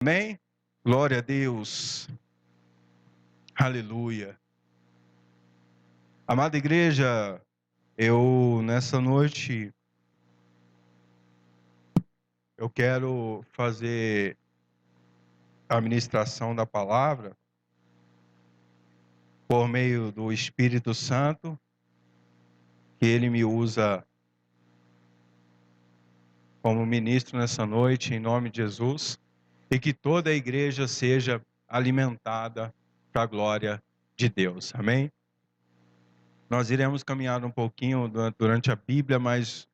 Amém? Glória a Deus. Aleluia. Amada igreja, nessa noite eu quero fazer a ministração da palavra por meio do Espírito Santo, que ele me usa como ministro nessa noite, em nome de Jesus, e que toda a igreja seja alimentada para a glória de Deus. Amém? Nós iremos caminhar um pouquinho durante a Bíblia, mas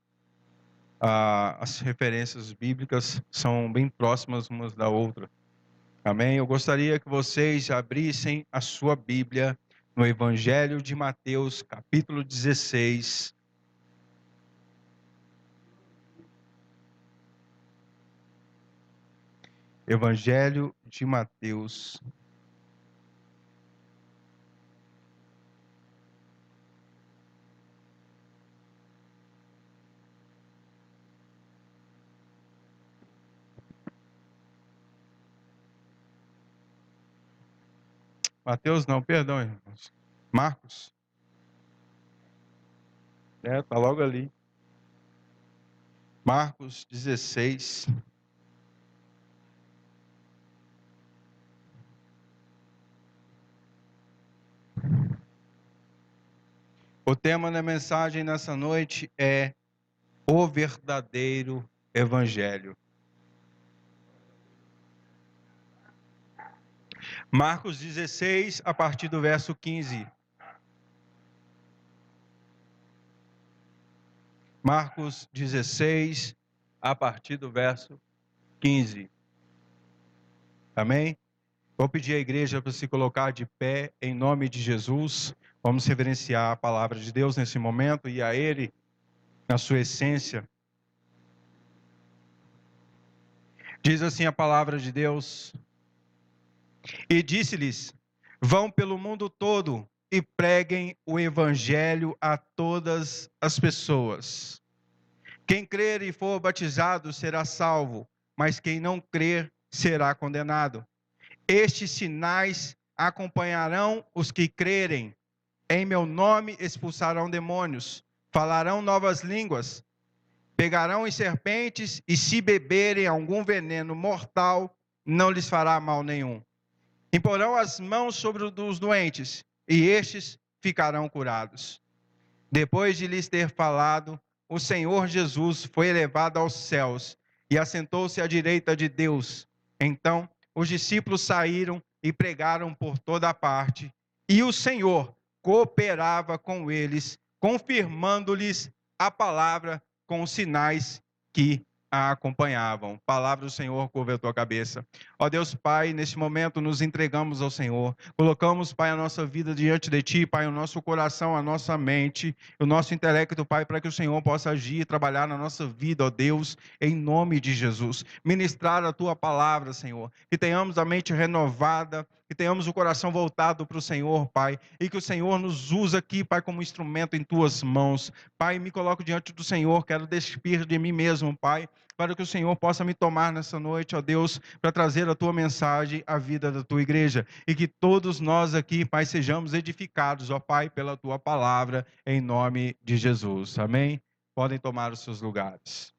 as referências bíblicas são bem próximas umas da outra. Amém? Eu gostaria que vocês abrissem a sua Bíblia no Evangelho de Mateus, capítulo 16. Evangelho de Mateus. Mateus não, perdão, irmãos. Marcos. Tá logo ali. Marcos 16. O tema da mensagem nessa noite é o verdadeiro Evangelho. Marcos 16, a partir do verso 15. Marcos 16, a partir do verso 15. Amém? Vou pedir à igreja para se colocar de pé em nome de Jesus. Vamos reverenciar a palavra de Deus nesse momento e a Ele, na sua essência. Diz assim a palavra de Deus: E disse-lhes: Vão pelo mundo todo e preguem o evangelho a todas as pessoas. Quem crer e for batizado será salvo, mas quem não crer será condenado. Estes sinais acompanharão os que crerem. Em meu nome expulsarão demônios, falarão novas línguas, pegarão em serpentes, e se beberem algum veneno mortal, não lhes fará mal nenhum. Imporão as mãos sobre os doentes, e estes ficarão curados. Depois de lhes ter falado, o Senhor Jesus foi elevado aos céus e assentou-se à direita de Deus. Então, os discípulos saíram e pregaram por toda a parte, e o Senhor cooperava com eles, confirmando-lhes a palavra com os sinais que a acompanhavam. Palavra do Senhor, curva a tua cabeça. Ó Deus Pai, neste momento nos entregamos ao Senhor. Colocamos, Pai, a nossa vida diante de Ti, Pai, o nosso coração, a nossa mente, o nosso intelecto, Pai, para que o Senhor possa agir e trabalhar na nossa vida, ó Deus, em nome de Jesus. Ministrar a Tua palavra, Senhor. Que tenhamos a mente renovada, que tenhamos o coração voltado para o Senhor, Pai, e que o Senhor nos use aqui, Pai, como instrumento em Tuas mãos. Pai, me coloco diante do Senhor, quero despir de mim mesmo, Pai, para que o Senhor possa me tomar nessa noite, ó Deus, para trazer a Tua mensagem à vida da Tua igreja. E que todos nós aqui, Pai, sejamos edificados, ó Pai, pela Tua palavra, em nome de Jesus. Amém? Podem tomar os seus lugares.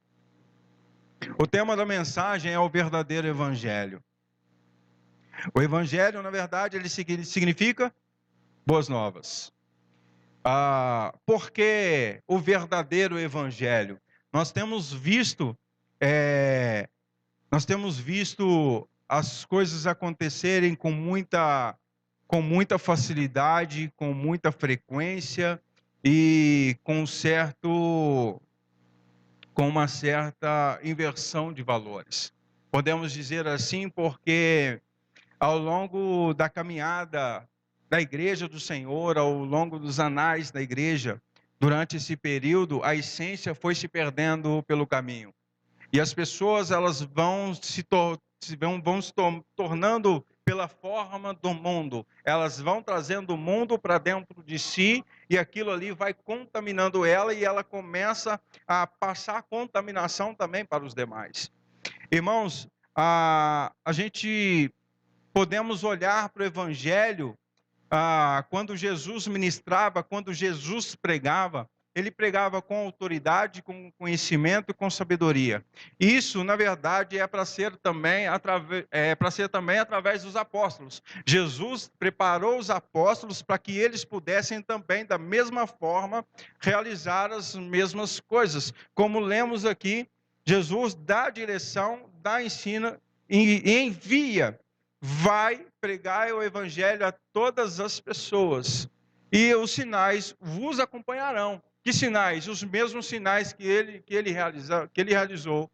O tema da mensagem é o verdadeiro Evangelho. O Evangelho, na verdade, ele significa boas novas. Por que o verdadeiro Evangelho? Nós temos visto as coisas acontecerem com muita facilidade, com muita frequência e com uma certa inversão de valores. Podemos dizer assim porque ao longo da caminhada da Igreja do Senhor, ao longo dos anais da Igreja, durante esse período, a essência foi se perdendo pelo caminho. E as pessoas, elas vão se tornando pela forma do mundo. Elas vão trazendo o mundo para dentro de si e aquilo ali vai contaminando ela e ela começa a passar contaminação também para os demais. Irmãos, a gente podemos olhar para o Evangelho, quando Jesus ministrava, quando Jesus pregava, ele pregava com autoridade, com conhecimento e com sabedoria. Isso, na verdade, é para ser também através dos apóstolos. Jesus preparou os apóstolos para que eles pudessem também, da mesma forma, realizar as mesmas coisas. Como lemos aqui, Jesus dá direção, dá ensino e envia, vai pregar o evangelho a todas as pessoas, e os sinais vos acompanharão. Que sinais? Os mesmos sinais que ele realizou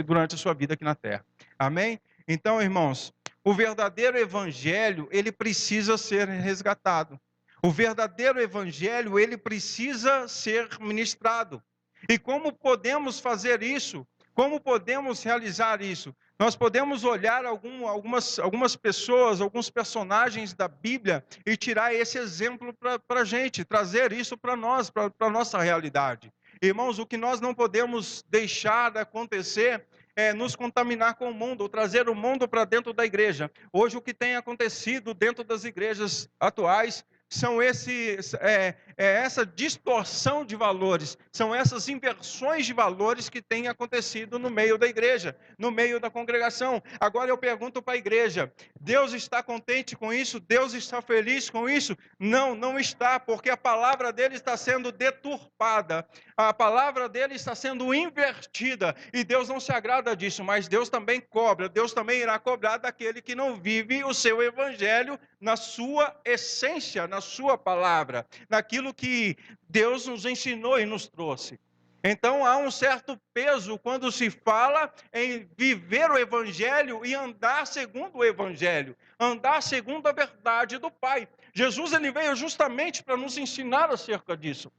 durante a sua vida aqui na terra. Amém? Então, irmãos, o verdadeiro evangelho, ele precisa ser resgatado. O verdadeiro evangelho, ele precisa ser ministrado. E como podemos fazer isso? Como podemos realizar isso? Nós podemos olhar algumas pessoas, alguns personagens da Bíblia e tirar esse exemplo para a gente, trazer isso para nós, para a nossa realidade. Irmãos, o que nós não podemos deixar de acontecer é nos contaminar com o mundo, ou trazer o mundo para dentro da igreja. Hoje, o que tem acontecido dentro das igrejas atuais são essa distorção de valores, são essas inversões de valores que têm acontecido no meio da igreja, no meio da congregação. Agora eu pergunto para a igreja: Deus está contente com isso? Deus está feliz com isso? Não, não está, porque a palavra dele está sendo deturpada, a palavra dele está sendo invertida, e Deus não se agrada disso, mas Deus também cobra, Deus também irá cobrar daquele que não vive o seu evangelho na sua essência, na sua palavra, naquilo que Deus nos ensinou e nos trouxe. Então há um certo peso quando se fala em viver o evangelho e andar segundo o evangelho, andar segundo a verdade do Pai. Jesus, ele veio justamente para nos ensinar acerca disso.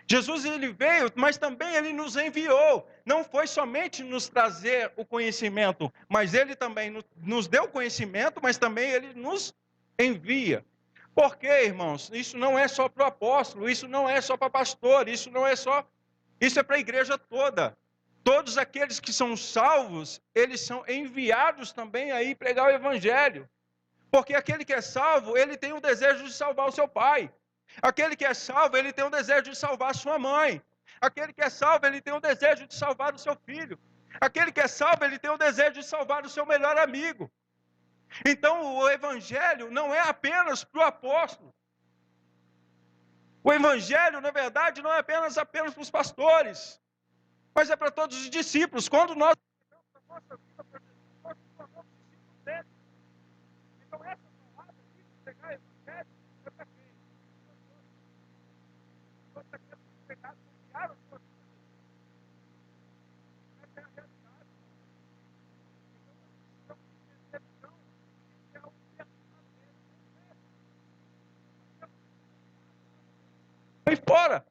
Jesus, ele veio, mas também ele nos enviou. Não foi somente nos trazer o conhecimento, mas ele também nos deu conhecimento, mas também ele nos envia. Por quê, irmãos? Isso não é só para o apóstolo, isso não é só para pastor, isso é para a igreja toda. Todos aqueles que são salvos, eles são enviados também a ir pregar o evangelho. Porque aquele que é salvo, ele tem o desejo de salvar o seu pai. Aquele que é salvo, ele tem o desejo de salvar a sua mãe. Aquele que é salvo, ele tem o desejo de salvar o seu filho. Aquele que é salvo, ele tem o desejo de salvar o seu melhor amigo. Então, o evangelho não é apenas para o apóstolo. O evangelho, na verdade, não é apenas para os pastores, mas é para todos os discípulos. Quando nós entregamos a nossa vida para Jesus, nós nos tornamos discípulos dele. Então, essa palavra aqui, de pregar o evangelho, é para quem? Todos aqueles que pegaram, confiaram a sua vida. Essa é a realidade. Então, nós precisamos ter visão que é o verdadeiro evangelho. Vai fora.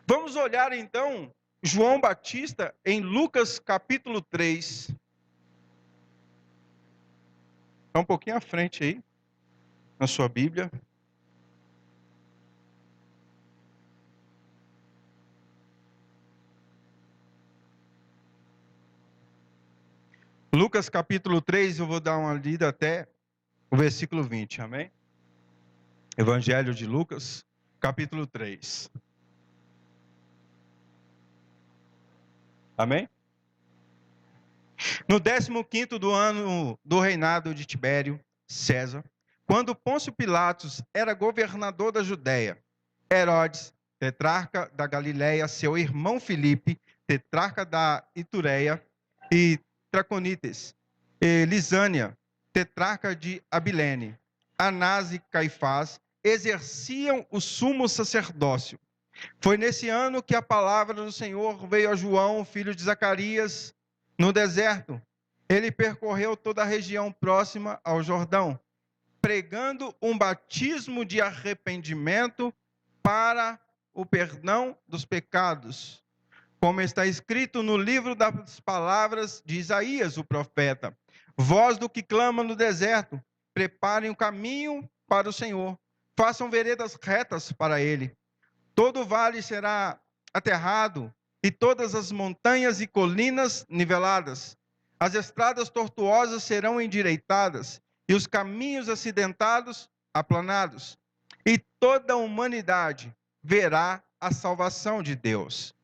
Vamos olhar então João Batista em Lucas capítulo 3. Está um pouquinho à frente aí, na sua Bíblia. Lucas capítulo 3, eu vou dar uma lida até o versículo 20, amém? Evangelho de Lucas, capítulo 3. Amém? No 15º do ano do reinado de Tibério, César, quando Pôncio Pilatos era governador da Judéia, Herodes, tetrarca da Galiléia, seu irmão Filipe, tetrarca da Itureia, e Traconites, e Lisânia, tetrarca de Abilene, Anás e Caifás, exerciam o sumo sacerdócio. Foi nesse ano que a palavra do Senhor veio a João, filho de Zacarias, no deserto. Ele percorreu toda a região próxima ao Jordão, pregando um batismo de arrependimento para o perdão dos pecados, como está escrito no livro das palavras de Isaías, o profeta: voz do que clama no deserto, preparem o caminho para o Senhor, façam veredas retas para ele. Todo vale será aterrado, e todas as montanhas e colinas niveladas. As estradas tortuosas serão endireitadas, e os caminhos acidentados aplanados. E toda a humanidade verá a salvação de Deus.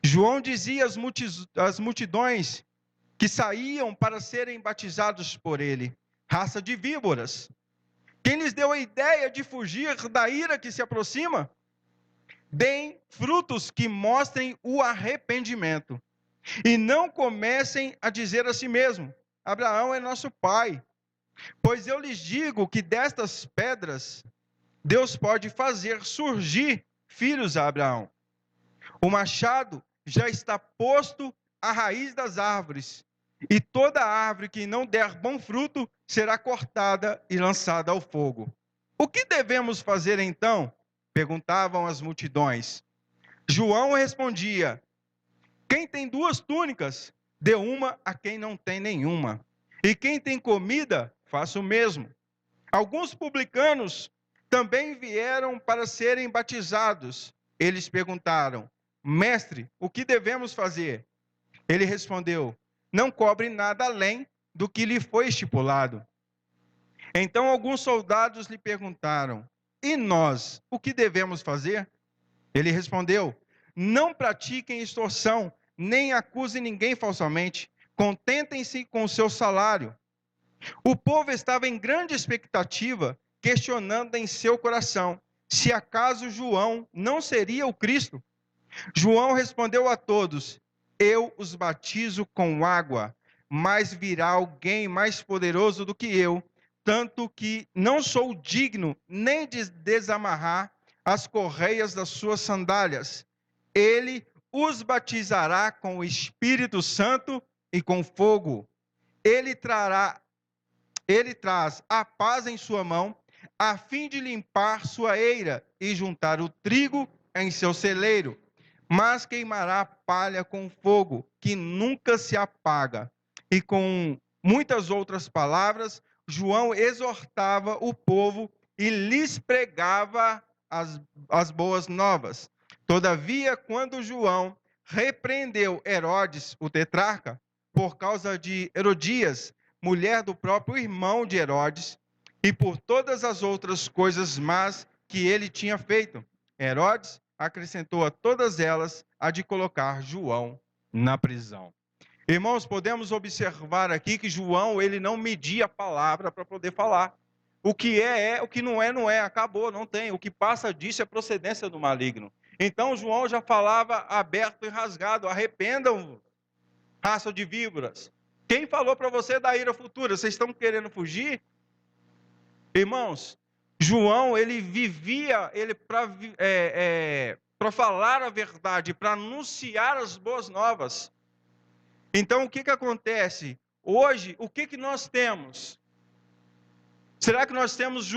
João dizia às multidões que saíam para serem batizados por ele: raça de víboras, quem lhes deu a ideia de fugir da ira que se aproxima? Deem frutos que mostrem o arrependimento. E não comecem a dizer a si mesmo: Abraão é nosso pai. Pois eu lhes digo que destas pedras Deus pode fazer surgir filhos a Abraão. O machado já está posto à raiz das árvores, e toda árvore que não der bom fruto será cortada e lançada ao fogo. O que devemos fazer então? Perguntavam as multidões. João respondia: quem tem 2 túnicas, dê uma a quem não tem nenhuma. E quem tem comida, faça o mesmo. Alguns publicanos também vieram para serem batizados. Eles perguntaram: mestre, o que devemos fazer? Ele respondeu: não cobre nada além do que lhe foi estipulado. Então alguns soldados lhe perguntaram: e nós, o que devemos fazer? Ele respondeu: não pratiquem extorsão, nem acusem ninguém falsamente. Contentem-se com o seu salário. O povo estava em grande expectativa, questionando em seu coração se acaso João não seria o Cristo. João respondeu a todos: eu os batizo com água, mas virá alguém mais poderoso do que eu, tanto que não sou digno nem de desamarrar as correias das suas sandálias. Ele os batizará com o Espírito Santo e com fogo. Ele traz a paz em sua mão, a fim de limpar sua eira e juntar o trigo em seu celeiro, mas queimará palha com fogo, que nunca se apaga. E com muitas outras palavras, João exortava o povo e lhes pregava as boas novas. Todavia, quando João repreendeu Herodes, o tetrarca, por causa de Herodias, mulher do próprio irmão de Herodes, e por todas as outras coisas más que ele tinha feito, Herodes acrescentou a todas elas a de colocar João na prisão. Irmãos, podemos observar aqui que João, ele não media a palavra para poder falar. O que é, o que não é, não é, acabou, não tem. O que passa disso é procedência do maligno. Então João já falava aberto e rasgado: arrependam-vos, raça de víboras. Quem falou para você da ira futura? Vocês estão querendo fugir? Irmãos, João, ele vivia para falar a verdade, para anunciar as boas novas. Então, o que acontece? Hoje, o que nós temos? Será que nós temos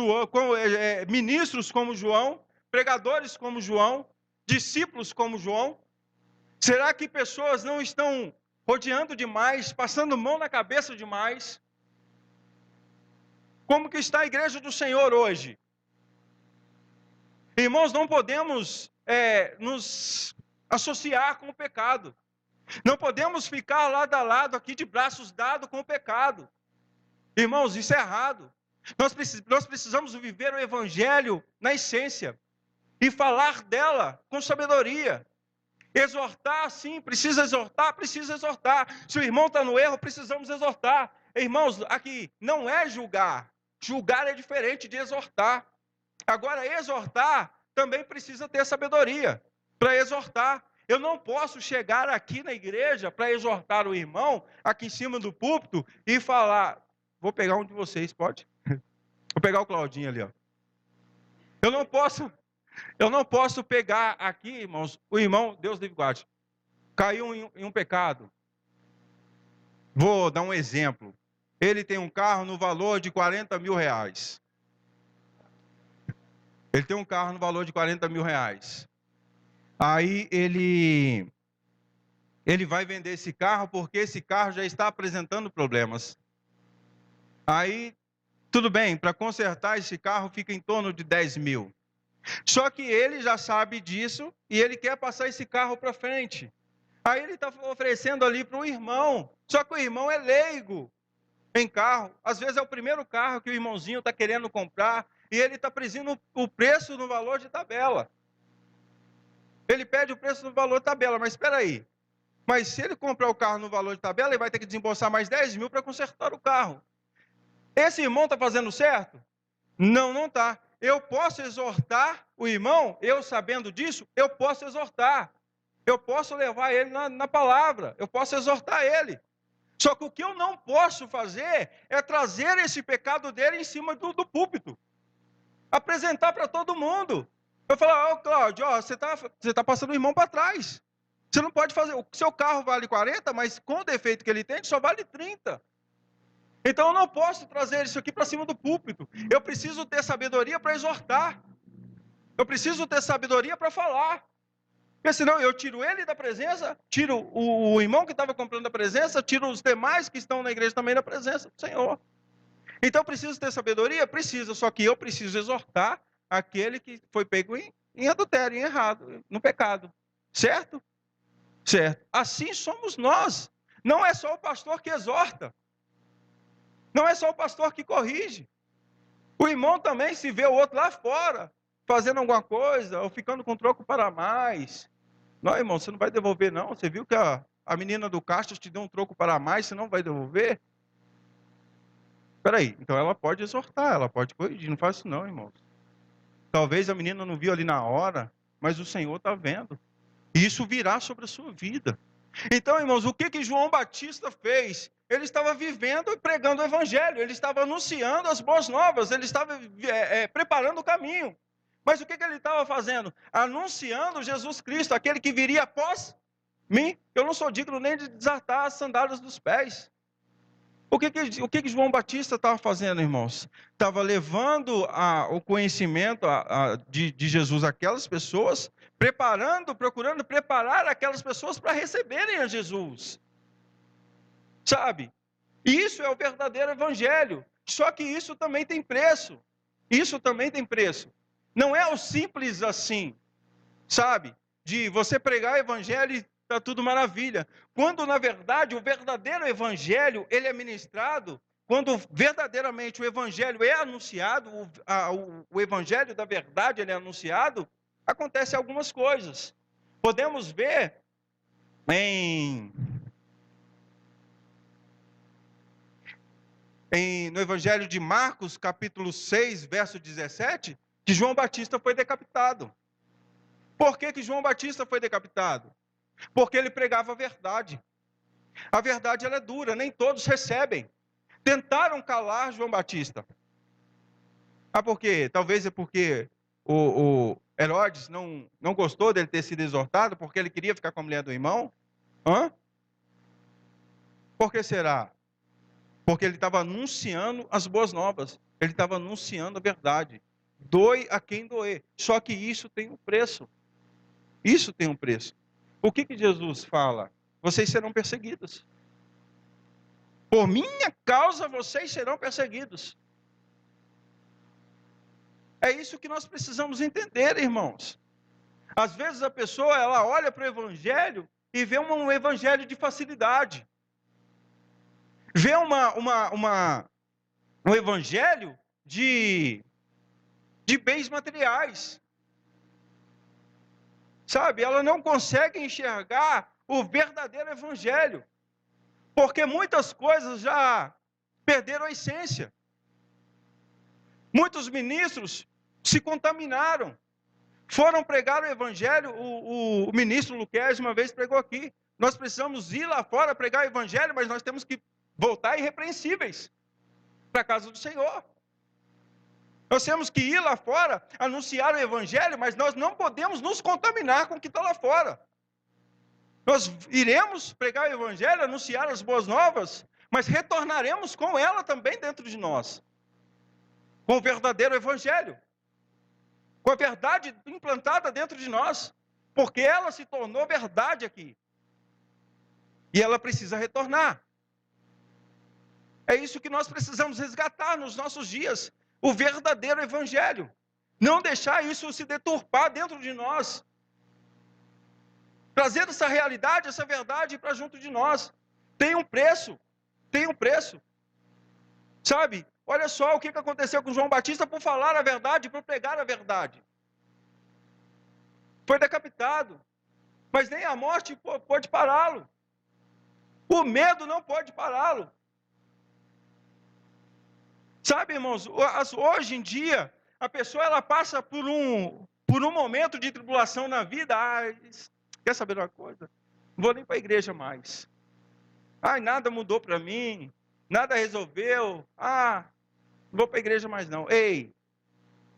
ministros como João, pregadores como João, discípulos como João? Será que pessoas não estão rodeando demais, passando mão na cabeça demais? Como que está a igreja do Senhor hoje? Irmãos, não podemos nos associar com o pecado. Não podemos ficar lado a lado aqui de braços dados com o pecado. Irmãos, isso é errado. Nós precisamos viver o evangelho na essência e falar dela com sabedoria. Exortar, sim, precisa exortar, precisa exortar. Se o irmão está no erro, precisamos exortar. Irmãos, aqui não é julgar. Julgar é diferente de exortar. Agora, exortar também precisa ter sabedoria para exortar. Eu não posso chegar aqui na igreja para exortar o irmão, aqui em cima do púlpito, e falar: vou pegar um de vocês, pode? Vou pegar o Claudinho ali, ó. Eu não posso pegar aqui, irmãos, o irmão, Deus livre guarde, caiu em um pecado. Vou dar um exemplo. Ele tem um carro no valor de 40 mil reais. Ele tem um carro no valor de 40 mil reais. Aí ele vai vender esse carro porque esse carro já está apresentando problemas. Aí, tudo bem, para consertar esse carro fica em torno de 10 mil. Só que ele já sabe disso e ele quer passar esse carro para frente. Aí ele está oferecendo ali para o irmão. Só que o irmão é leigo em carro. Às vezes é o primeiro carro que o irmãozinho está querendo comprar e ele está presindo o preço no valor de tabela. Ele pede o preço no valor de tabela, mas espera aí. Mas se ele comprar o carro no valor de tabela, ele vai ter que desembolsar mais 10 mil para consertar o carro. Esse irmão está fazendo certo? Não, não está. Eu posso exortar o irmão, eu sabendo disso, eu posso exortar. Eu posso levar ele na palavra, eu posso exortar ele. Só que o que eu não posso fazer é trazer esse pecado dele em cima do púlpito. Apresentar para todo mundo. Eu falar, Cláudio, você tá passando o irmão para trás. Você não pode fazer, o seu carro vale 40, mas com o defeito que ele tem, só vale 30. Então eu não posso trazer isso aqui para cima do púlpito. Eu preciso ter sabedoria para exortar. Eu preciso ter sabedoria para falar. Porque senão eu tiro ele da presença, tiro o irmão que estava comprando da presença, tiro os demais que estão na igreja também da presença do Senhor. Então eu preciso ter sabedoria? Preciso, só que eu preciso exortar aquele que foi pego em adultério, em errado, no pecado. Certo? Certo. Assim somos nós. Não é só o pastor que exorta. Não é só o pastor que corrige. O irmão também, se vê o outro lá fora, fazendo alguma coisa, ou ficando com troco para mais. Não, irmão, você não vai devolver, não. Você viu que a menina do caixa te deu um troco para mais, você não vai devolver? Espera aí, então ela pode exortar, ela pode corrigir. Não faz isso não, irmãos. Talvez a menina não viu ali na hora, mas o Senhor está vendo. E isso virá sobre a sua vida. Então, irmãos, o que João Batista fez? Ele estava vivendo e pregando o evangelho, ele estava anunciando as boas novas, ele estava preparando o caminho. Mas o que ele estava fazendo? Anunciando Jesus Cristo, aquele que viria após mim. Eu não sou digno nem de desatar as sandálias dos pés. O que João Batista estava fazendo, irmãos? Estava levando o conhecimento de Jesus àquelas pessoas, procurando preparar aquelas pessoas para receberem a Jesus. Sabe? Isso é o verdadeiro evangelho. Só que isso também tem preço. Isso também tem preço. Não é o simples assim, sabe? De você pregar o evangelho e está tudo maravilha. Quando, na verdade, o verdadeiro evangelho, ele é ministrado, quando verdadeiramente o evangelho é anunciado, o evangelho da verdade ele é anunciado, acontecem algumas coisas. Podemos ver no evangelho de Marcos, capítulo 6, verso 17, que João Batista foi decapitado. Por que João Batista foi decapitado? Porque ele pregava a verdade. A verdade ela é dura, nem todos recebem. Tentaram calar João Batista. Por quê? Talvez é porque o Herodes não gostou dele ter sido exortado, porque ele queria ficar com a mulher do irmão. Por que será? Porque ele estava anunciando as boas novas. Ele estava anunciando a verdade. Doe a quem doer. Só que isso tem um preço. Isso tem um preço. O que Jesus fala? Vocês serão perseguidos. Por minha causa, vocês serão perseguidos. É isso que nós precisamos entender, irmãos. Às vezes a pessoa, ela olha para o evangelho e vê um evangelho de facilidade. Vê um evangelho de bens materiais. Sabe, ela não consegue enxergar o verdadeiro evangelho. Porque muitas coisas já perderam a essência. Muitos ministros se contaminaram. Foram pregar o evangelho, o ministro Luquez uma vez pregou aqui. Nós precisamos ir lá fora pregar o evangelho, mas nós temos que voltar irrepreensíveis para a casa do Senhor. Nós temos que ir lá fora, anunciar o evangelho, mas nós não podemos nos contaminar com o que está lá fora. Nós iremos pregar o evangelho, anunciar as boas novas, mas retornaremos com ela também dentro de nós. Com o verdadeiro evangelho. Com a verdade implantada dentro de nós. Porque ela se tornou verdade aqui. E ela precisa retornar. É isso que nós precisamos resgatar nos nossos dias. O verdadeiro evangelho. Não deixar isso se deturpar dentro de nós. Trazer essa realidade, essa verdade para junto de nós. Tem um preço. Tem um preço. Sabe? Olha só o que aconteceu com João Batista por falar a verdade, por pregar a verdade. Foi decapitado. Mas nem a morte pode pará-lo. O medo não pode pará-lo. Sabe, irmãos, hoje em dia, a pessoa ela passa por um momento de tribulação na vida. Quer saber de uma coisa? Não vou nem para a igreja mais. Nada mudou para mim. Nada resolveu. Não vou para a igreja mais não. Ei,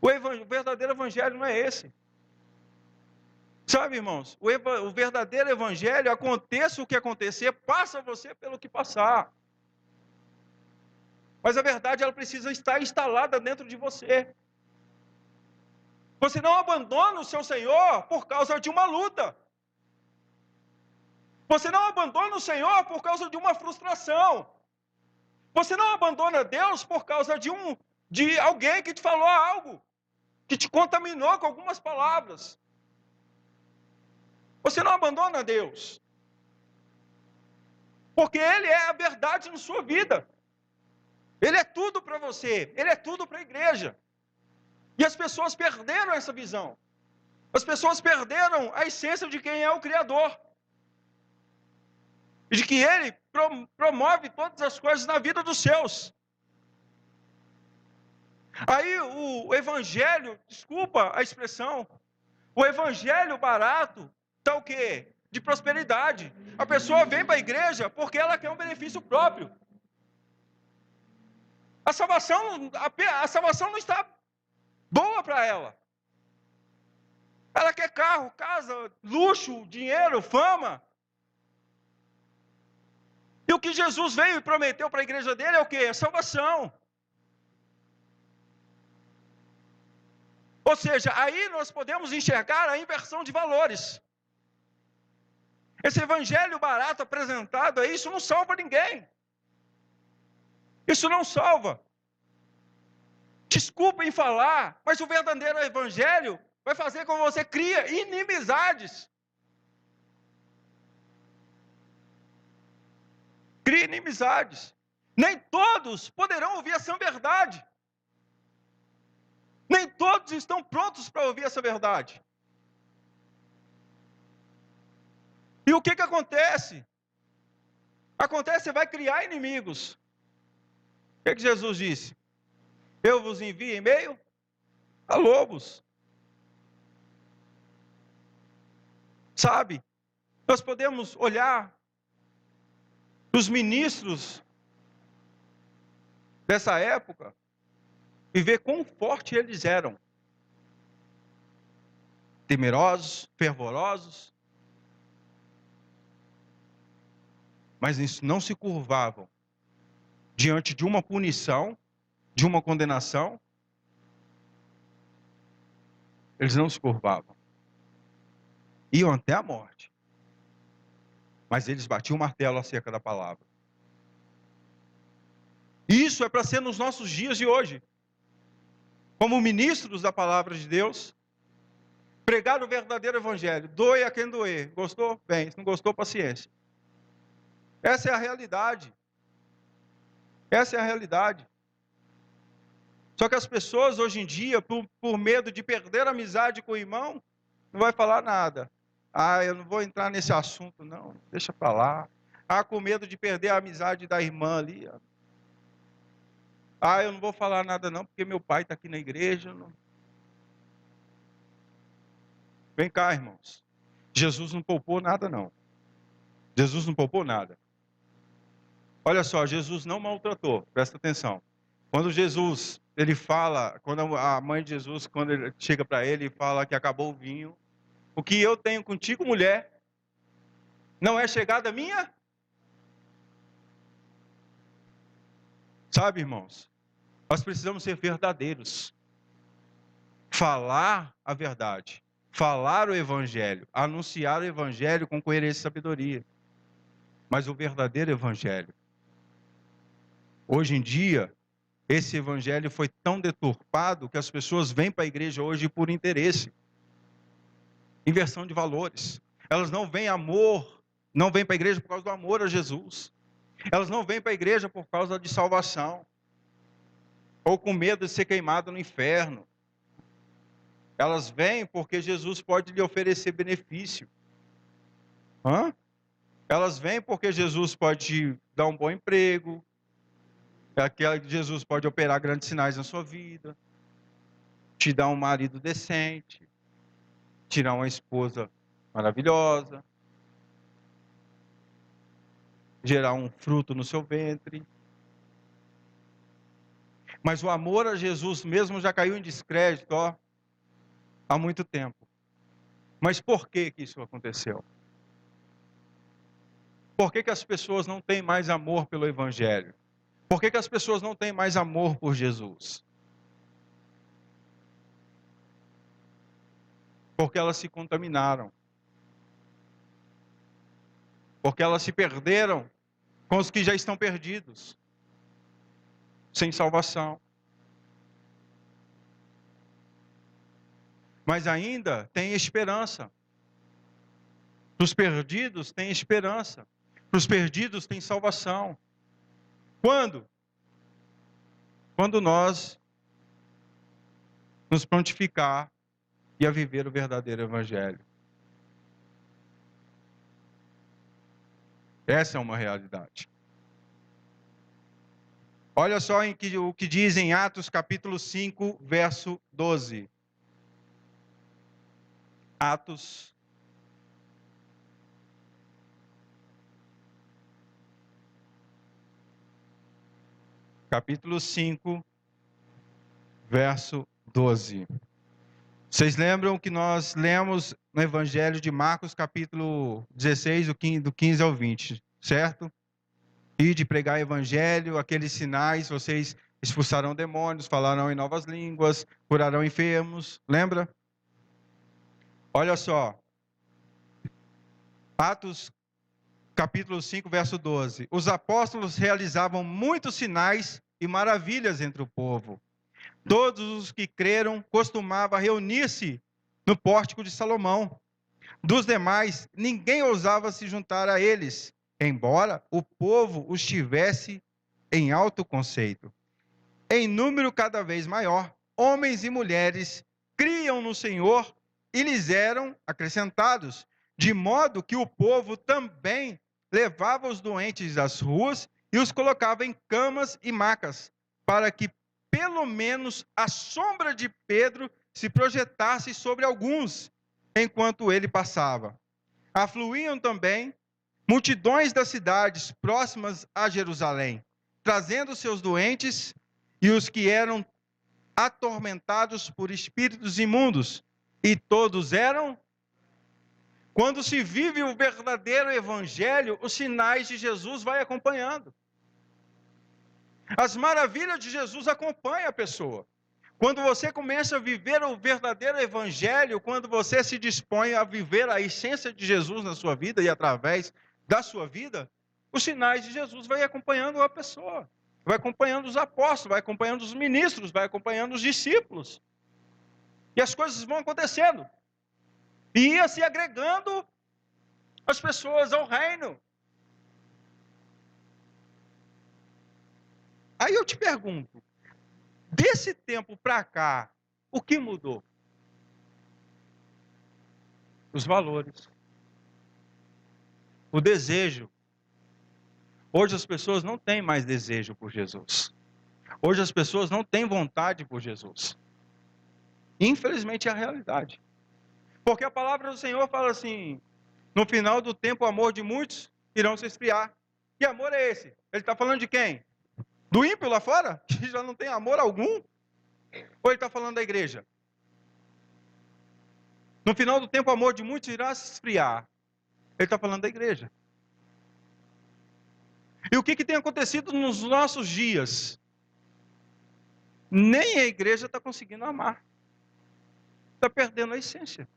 o verdadeiro evangelho não é esse. Sabe, irmãos, o verdadeiro evangelho, aconteça o que acontecer, passa você pelo que passar. Mas a verdade, ela precisa estar instalada dentro de você. Você não abandona o seu Senhor por causa de uma luta. Você não abandona o Senhor por causa de uma frustração. Você não abandona Deus por causa de alguém que te falou algo, que te contaminou com algumas palavras. Você não abandona Deus, porque Ele é a verdade na sua vida. Ele é tudo para você, Ele é tudo para a igreja. E as pessoas perderam essa visão. As pessoas perderam a essência de quem é o Criador. E de que Ele promove todas as coisas na vida dos seus. Aí o evangelho, desculpa a expressão, o evangelho barato está o quê? De prosperidade. A pessoa vem para a igreja porque ela quer um benefício próprio. A salvação não está boa para ela. Ela quer carro, casa, luxo, dinheiro, fama. E o que Jesus veio e prometeu para a igreja dele é o quê? É salvação. Ou seja, aí nós podemos enxergar a inversão de valores. Esse evangelho barato apresentado aí, isso não salva ninguém. Isso não salva. Desculpa em falar, mas o verdadeiro evangelho vai fazer com que você crie inimizades. Crie inimizades. Nem todos poderão ouvir essa verdade. Nem todos estão prontos para ouvir essa verdade. E o que acontece? Acontece, vai criar inimigos. O que Jesus disse? Eu vos envio em meio a lobos. Sabe? Nós podemos olhar os ministros dessa época e ver quão forte eles eram. Temerosos, fervorosos. Mas isso não se curvavam diante de uma punição, de uma condenação. Eles não se curvavam. Iam até a morte. Mas eles batiam o martelo acerca da palavra. Isso é para ser nos nossos dias de hoje. Como ministros da palavra de Deus, pregar o verdadeiro evangelho. Doe a quem doer. Gostou? Bem. Se não gostou, paciência. Essa é a realidade. Essa é a realidade. Só que as pessoas hoje em dia, por medo de perder a amizade com o irmão, não vai falar nada. Eu não vou entrar nesse assunto, não. Deixa para lá. Com medo de perder a amizade da irmã ali. Eu não vou falar nada não, porque meu pai está aqui na igreja. Não. Vem cá, irmãos. Jesus não poupou nada, não. Jesus não poupou nada. Olha só, Jesus não maltratou, presta atenção. Quando Jesus, ele fala, quando a mãe de Jesus, quando ele chega para ele e fala que acabou o vinho, o que eu tenho contigo, mulher, não é chegada minha? Sabe, irmãos, nós precisamos ser verdadeiros. Falar a verdade, falar o evangelho, anunciar o evangelho com coerência e sabedoria. Mas o verdadeiro evangelho, hoje em dia, Esse evangelho foi tão deturpado que as pessoas vêm para a igreja hoje por interesse. Inversão de valores. Elas não vêm amor, não vêm para a igreja por causa do amor a Jesus. Elas não vêm para a igreja por causa de salvação. Ou com medo de ser queimado no inferno. Elas vêm porque Jesus pode lhe oferecer benefício. Elas vêm porque Jesus pode te dar um bom emprego. Jesus pode operar grandes sinais na sua vida. Te dar um marido decente. Tirar uma esposa maravilhosa. Gerar um fruto no seu ventre. Mas o amor a Jesus mesmo já caiu em descrédito, há muito tempo. Mas por que isso aconteceu? Por que as pessoas não têm mais amor pelo Evangelho? Por que as pessoas não têm mais amor por Jesus? Porque elas se contaminaram. Porque elas se perderam com os que já estão perdidos, sem salvação. Mas ainda tem esperança. Para os perdidos tem esperança. Para os perdidos tem salvação. Quando? Quando nós nos prontificar e a viver o verdadeiro Evangelho. Essa é uma realidade. Olha só o que diz em Atos capítulo 5, verso 12. Atos capítulo 5, verso 12. Vocês lembram que nós lemos no Evangelho de Marcos, capítulo 16, do 15 ao 20, certo? E de pregar o Evangelho, aqueles sinais, vocês expulsarão demônios, falarão em novas línguas, curarão enfermos, lembra? Olha só. Atos, capítulo 5, verso 12. Os apóstolos realizavam muitos sinais e maravilhas entre o povo. Todos os que creram costumavam reunir-se no pórtico de Salomão. Dos demais, ninguém ousava se juntar a eles, embora o povo os tivesse em alto conceito. Em número cada vez maior, homens e mulheres criam no Senhor e lhes eram acrescentados, de modo que o povo também levava os doentes às ruas e os colocava em camas e macas, para que pelo menos a sombra de Pedro se projetasse sobre alguns, enquanto ele passava. Afluíam também multidões das cidades próximas a Jerusalém, trazendo seus doentes e os que eram atormentados por espíritos imundos, e todos eram. Quando se vive o verdadeiro evangelho, os sinais de Jesus vai acompanhando. As maravilhas de Jesus acompanham a pessoa. Quando você começa a viver o verdadeiro evangelho, quando você se dispõe a viver a essência de Jesus na sua vida e através da sua vida, os sinais de Jesus vai acompanhando a pessoa. Vai acompanhando os apóstolos, vai acompanhando os ministros, vai acompanhando os discípulos. E as coisas vão acontecendo. E ia se agregando as pessoas ao reino. Aí eu te pergunto, desse tempo para cá, o que mudou? Os valores. O desejo. Hoje as pessoas não têm mais desejo por Jesus. Hoje as pessoas não têm vontade por Jesus. Infelizmente é a realidade. Porque a palavra do Senhor fala assim, no final do tempo o amor de muitos irão se esfriar. Que amor é esse? Ele está falando de quem? Do ímpio lá fora? Que já não tem amor algum? Ou ele está falando da igreja? No final do tempo o amor de muitos irá se esfriar. Ele está falando da igreja. E o que tem acontecido nos nossos dias? Nem a igreja está conseguindo amar. Está perdendo a essência.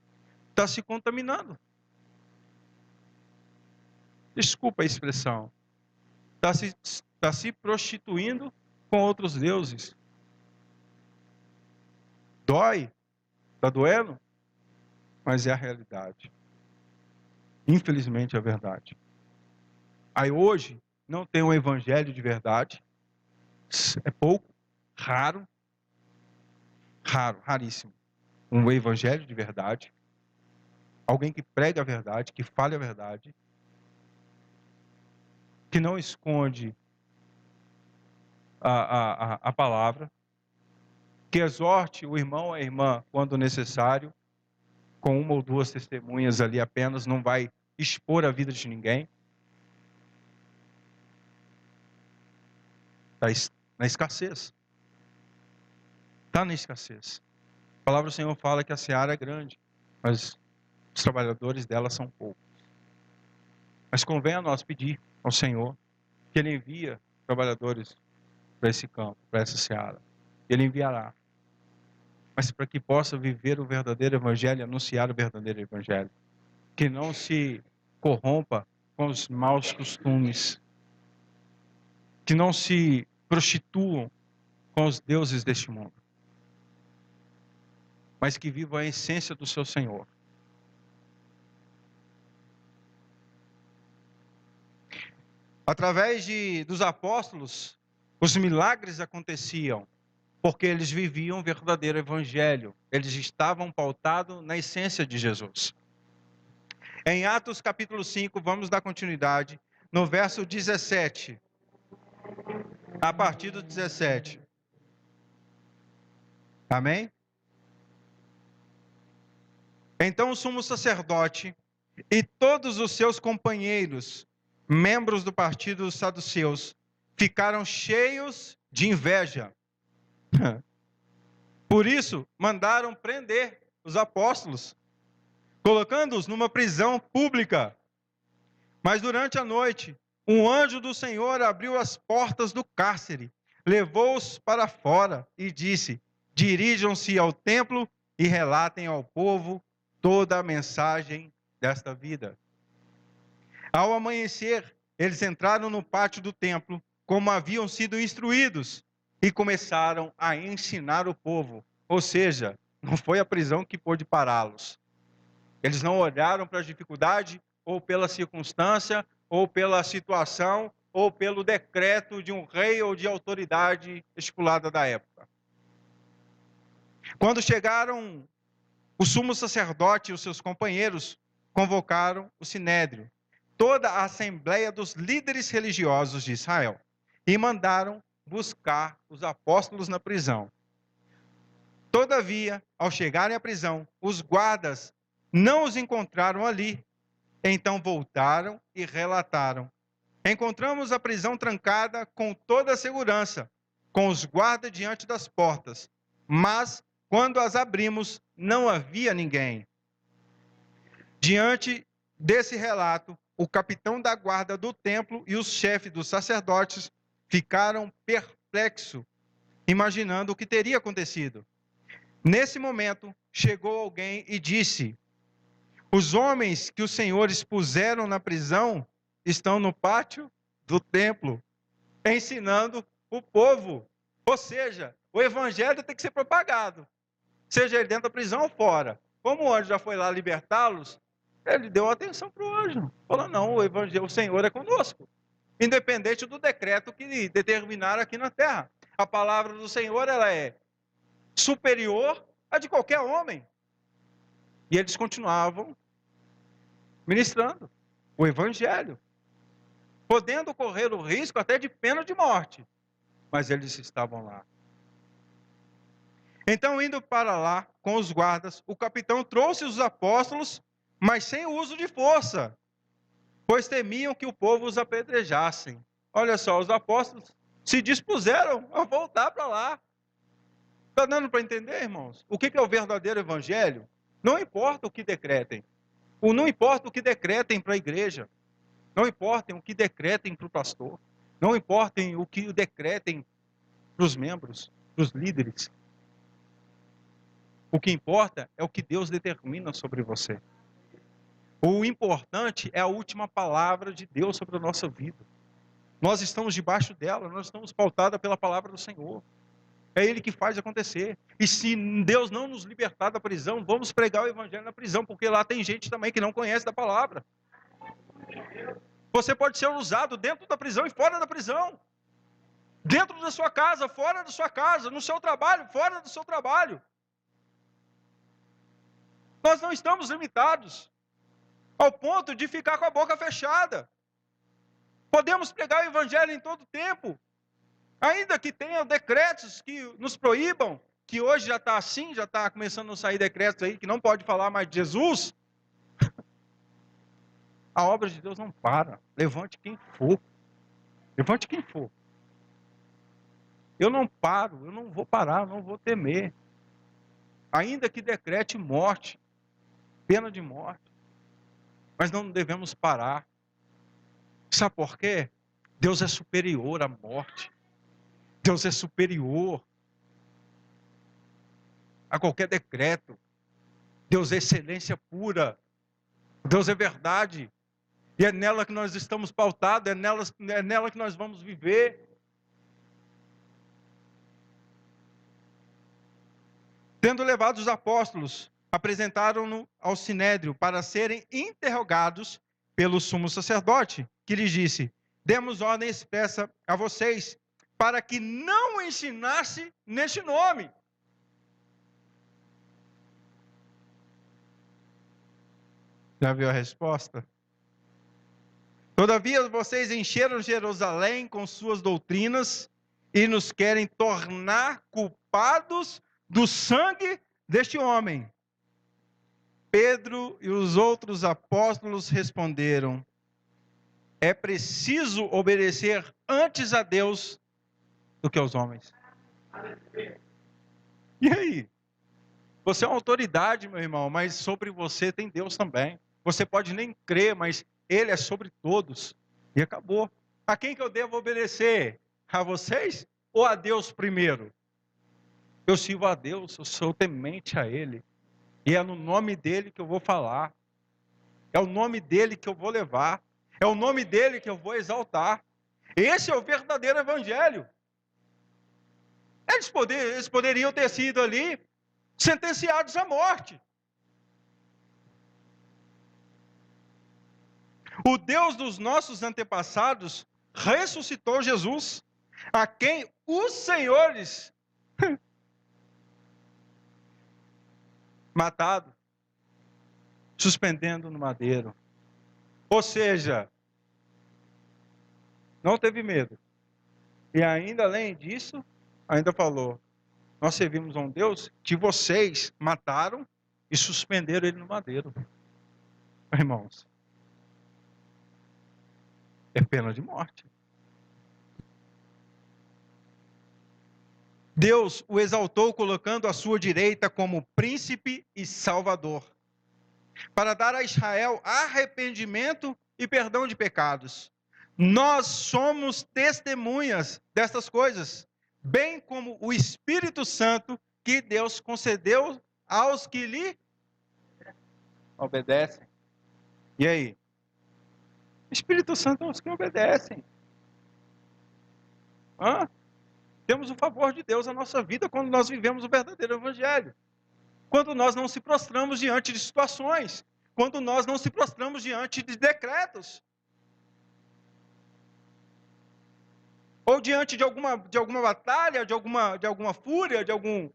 Está se contaminando. Desculpa a expressão. Está se prostituindo com outros deuses. Dói, está doendo, mas é a realidade. Infelizmente é a verdade. Aí hoje não tem um evangelho de verdade. É pouco, raríssimo. Um evangelho de verdade. Alguém que prega a verdade, que fale a verdade, que não esconde a palavra, que exorte o irmão ou a irmã quando necessário, com uma ou duas testemunhas ali apenas, não vai expor a vida de ninguém. Está na escassez. Está na escassez. A palavra do Senhor fala que a seara é grande, mas os trabalhadores dela são poucos. Mas convém a nós pedir ao Senhor que Ele envia trabalhadores para esse campo, para essa seara. Ele enviará. Mas para que possa viver o verdadeiro evangelho, anunciar o verdadeiro evangelho. Que não se corrompa com os maus costumes. Que não se prostituam com os deuses deste mundo. Mas que vivam a essência do seu Senhor. Através dos apóstolos, os milagres aconteciam, porque eles viviam o verdadeiro evangelho. Eles estavam pautados na essência de Jesus. Em Atos capítulo 5, vamos dar continuidade, no verso 17. A partir do 17. Amém? Então o sumo sacerdote e todos os seus companheiros, membros do partido dos saduceus, ficaram cheios de inveja. Por isso, mandaram prender os apóstolos, colocando-os numa prisão pública. Mas durante a noite, um anjo do Senhor abriu as portas do cárcere, levou-os para fora e disse: dirijam-se ao templo e relatem ao povo toda a mensagem desta vida. Ao amanhecer, eles entraram no pátio do templo, como haviam sido instruídos, e começaram a ensinar o povo. Ou seja, não foi a prisão que pôde pará-los. Eles não olharam para a dificuldade, ou pela circunstância, ou pela situação, ou pelo decreto de um rei ou de autoridade estipulada da época. Quando chegaram, o sumo sacerdote e os seus companheiros convocaram o sinédrio, toda a assembleia dos líderes religiosos de Israel, e mandaram buscar os apóstolos na prisão. Todavia, ao chegarem à prisão, os guardas não os encontraram ali. Então voltaram e relataram: encontramos a prisão trancada com toda a segurança, com os guardas diante das portas, mas quando as abrimos, não havia ninguém. Diante desse relato, o capitão da guarda do templo e os chefes dos sacerdotes ficaram perplexos, imaginando o que teria acontecido. Nesse momento, chegou alguém e disse: os homens que os senhores puseram na prisão estão no pátio do templo, ensinando o povo. Ou seja, o evangelho tem que ser propagado, seja ele dentro da prisão ou fora. Como o anjo já foi lá libertá-los, ele deu atenção para o anjo. Falou: não, o evangelho, o Senhor é conosco, independente do decreto que determinaram aqui na terra. A palavra do Senhor, ela é superior à de qualquer homem. E eles continuavam ministrando o evangelho, podendo correr o risco até de pena de morte, mas eles estavam lá. Então, indo para lá com os guardas, o capitão trouxe os apóstolos, mas sem o uso de força, pois temiam que o povo os apedrejassem. Olha só, os apóstolos se dispuseram a voltar para lá. Está dando para entender, irmãos? O que é o verdadeiro evangelho? Não importa o que decretem. Não importa o que decretem para a igreja. Não importa o que decretem para o pastor. Não importa o que decretem para os membros, para os líderes. O que importa é o que Deus determina sobre você. O importante é a última palavra de Deus sobre a nossa vida. Nós estamos debaixo dela, nós estamos pautados pela palavra do Senhor. É Ele que faz acontecer. E se Deus não nos libertar da prisão, vamos pregar o evangelho na prisão, porque lá tem gente também que não conhece da palavra. Você pode ser usado dentro da prisão e fora da prisão. Dentro da sua casa, fora da sua casa, no seu trabalho, fora do seu trabalho. Nós não estamos limitados ao ponto de ficar com a boca fechada. Podemos pregar o evangelho em todo tempo. Ainda que tenha decretos que nos proíbam, que hoje já está assim, já está começando a sair decretos aí, que não pode falar mais de Jesus. A obra de Deus não para. Levante quem for. Levante quem for. Eu não paro, eu não vou parar, eu não vou temer. Ainda que decrete morte, pena de morte. Mas não devemos parar. Sabe por quê? Deus é superior à morte. Deus é superior a qualquer decreto. Deus é excelência pura. Deus é verdade. E é nela que nós estamos pautados, é nela que nós vamos viver. Tendo levado os apóstolos, apresentaram-no ao sinédrio para serem interrogados pelo sumo sacerdote, que lhes disse: demos ordem expressa a vocês, para que não ensinasse neste nome. Já viu a resposta? Todavia vocês encheram Jerusalém com suas doutrinas e nos querem tornar culpados do sangue deste homem. Pedro e os outros apóstolos responderam: é preciso obedecer antes a Deus do que aos homens. E aí? Você é uma autoridade, meu irmão, mas sobre você tem Deus também. Você pode nem crer, mas Ele é sobre todos. E acabou. A quem que eu devo obedecer? A vocês ou a Deus primeiro? Eu sirvo a Deus, eu sou temente a Ele. E é no nome dEle que eu vou falar. É o nome dEle que eu vou levar. É o nome dEle que eu vou exaltar. Esse é o verdadeiro evangelho. Eles poderiam ter sido ali sentenciados à morte. O Deus dos nossos antepassados ressuscitou Jesus, a quem os senhores matado, suspendendo no madeiro. Ou seja, não teve medo. E ainda além disso, ainda falou: nós servimos a um Deus que vocês mataram e suspenderam ele no madeiro. Irmãos, é pena de morte. Deus o exaltou colocando à sua direita como príncipe e salvador, para dar a Israel arrependimento e perdão de pecados. Nós somos testemunhas destas coisas, bem como o Espírito Santo que Deus concedeu aos que lhe obedecem. E aí? Espírito Santo aos que obedecem. Temos o favor de Deus na nossa vida quando nós vivemos o verdadeiro evangelho. Quando nós não se prostramos diante de situações. Quando nós não se prostramos diante de decretos. Ou diante de alguma batalha, de alguma fúria, de alguma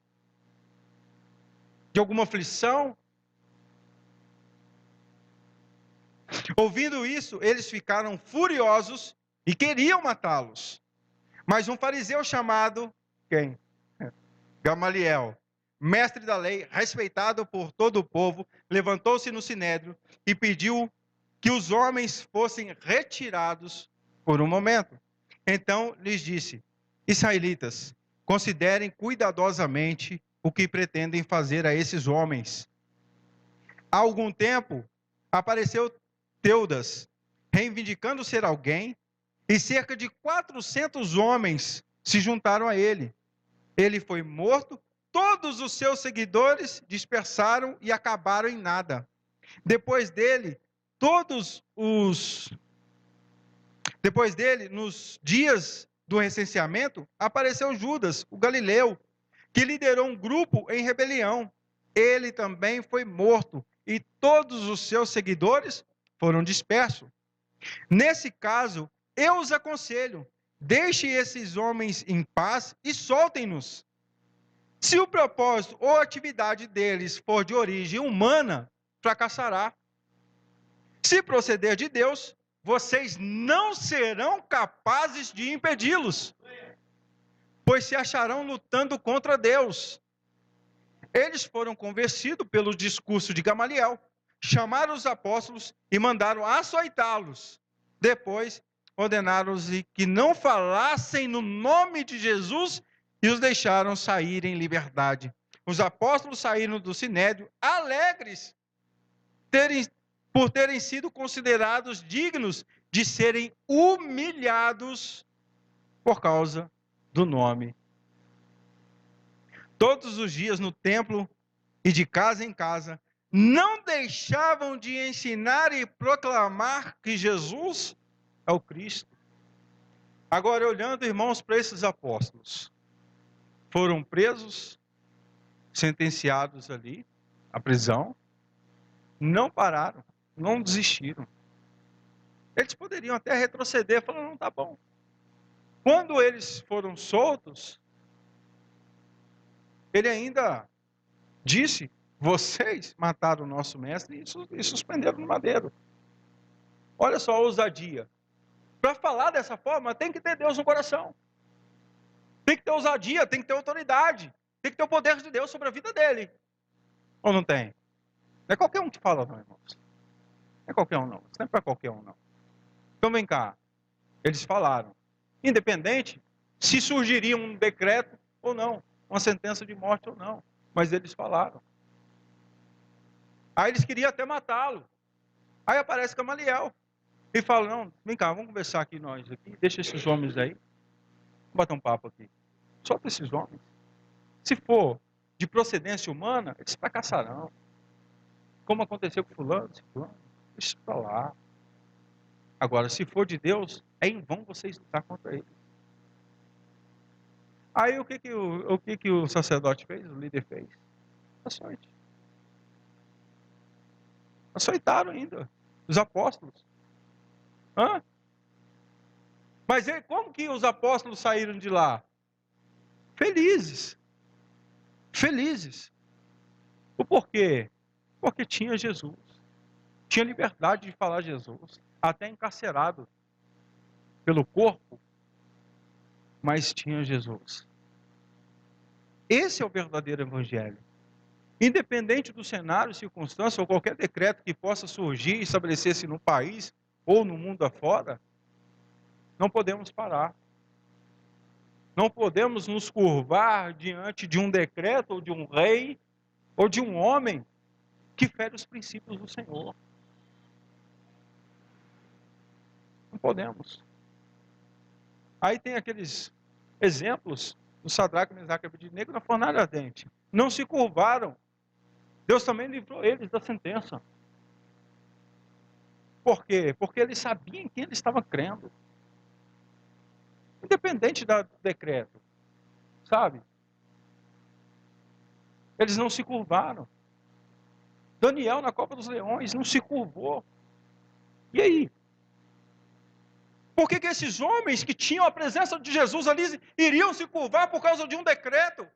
aflição. Ouvindo isso, eles ficaram furiosos e queriam matá-los. Mas um fariseu chamado, quem? Gamaliel, mestre da lei, respeitado por todo o povo, levantou-se no sinédrio e pediu que os homens fossem retirados por um momento. Então lhes disse: israelitas, considerem cuidadosamente o que pretendem fazer a esses homens. Há algum tempo, apareceu Teudas, reivindicando ser alguém, e cerca de 400 homens se juntaram a ele. Ele foi morto, todos os seus seguidores dispersaram e acabaram em nada. Depois dele, todos os Depois dele, nos dias do recenseamento, apareceu Judas, o galileu, que liderou um grupo em rebelião. Ele também foi morto e todos os seus seguidores foram dispersos. Nesse caso, eu os aconselho: deixe esses homens em paz e soltem-nos. Se o propósito ou atividade deles for de origem humana, fracassará. Se proceder de Deus, vocês não serão capazes de impedi-los, pois se acharão lutando contra Deus. Eles foram convencidos pelo discurso de Gamaliel, chamaram os apóstolos e mandaram açoitá-los. Depois, ordenaram-os que não falassem no nome de Jesus e os deixaram sair em liberdade. Os apóstolos saíram do sinédrio alegres por terem sido considerados dignos de serem humilhados por causa do nome. Todos os dias no templo e de casa em casa, não deixavam de ensinar e proclamar que Jesus é o Cristo. Agora, olhando, irmãos, para esses apóstolos, foram presos, sentenciados ali à prisão, não pararam, não desistiram. Eles poderiam até retroceder, falando, não, tá bom. Quando eles foram soltos, ele ainda disse, vocês mataram o nosso mestre e suspenderam no madeiro. Olha só a ousadia. Para falar dessa forma, tem que ter Deus no coração. Tem que ter ousadia, tem que ter autoridade. Tem que ter o poder de Deus sobre a vida dele. Ou não tem? Não é qualquer um que fala, não, irmãos. Não é qualquer um, não. Isso não é para qualquer um, não. Então vem cá. Eles falaram. Independente se surgiria um decreto ou não. Uma sentença de morte ou não. Mas eles falaram. Aí eles queriam até matá-lo. Aí aparece Gamaliel. E fala, não, vem cá, vamos conversar aqui nós. Aqui, deixa esses homens aí. Vamos bater um papo aqui. Solta esses homens. Se for de procedência humana, eles fracassarão. Como aconteceu com fulano, deixa para lá. Agora, se for de Deus, é em vão vocês lutar contra ele. Aí o que o sacerdote fez, o líder fez? Açoite. Açoitaram ainda, os apóstolos. Hã? Mas como que os apóstolos saíram de lá? Felizes. Felizes. O porquê? Porque tinha Jesus. Tinha liberdade de falar Jesus. Até encarcerado pelo corpo, mas tinha Jesus. Esse é o verdadeiro evangelho. Independente do cenário, circunstância ou qualquer decreto que possa surgir e estabelecer-se no país ou no mundo afora, não podemos parar. Não podemos nos curvar diante de um decreto ou de um rei ou de um homem que fere os princípios do Senhor. Não podemos. Aí tem aqueles exemplos do Sadraque, Mesaque e Abednego na fornalha ardente. Não se curvaram. Deus também livrou eles da sentença. Por quê? Porque eles sabiam em quem eles estavam crendo. Independente do decreto. Sabe? Eles não se curvaram. Daniel, na Copa dos Leões, não se curvou. E aí? Por que esses homens que tinham a presença de Jesus ali iriam se curvar por causa de um decreto?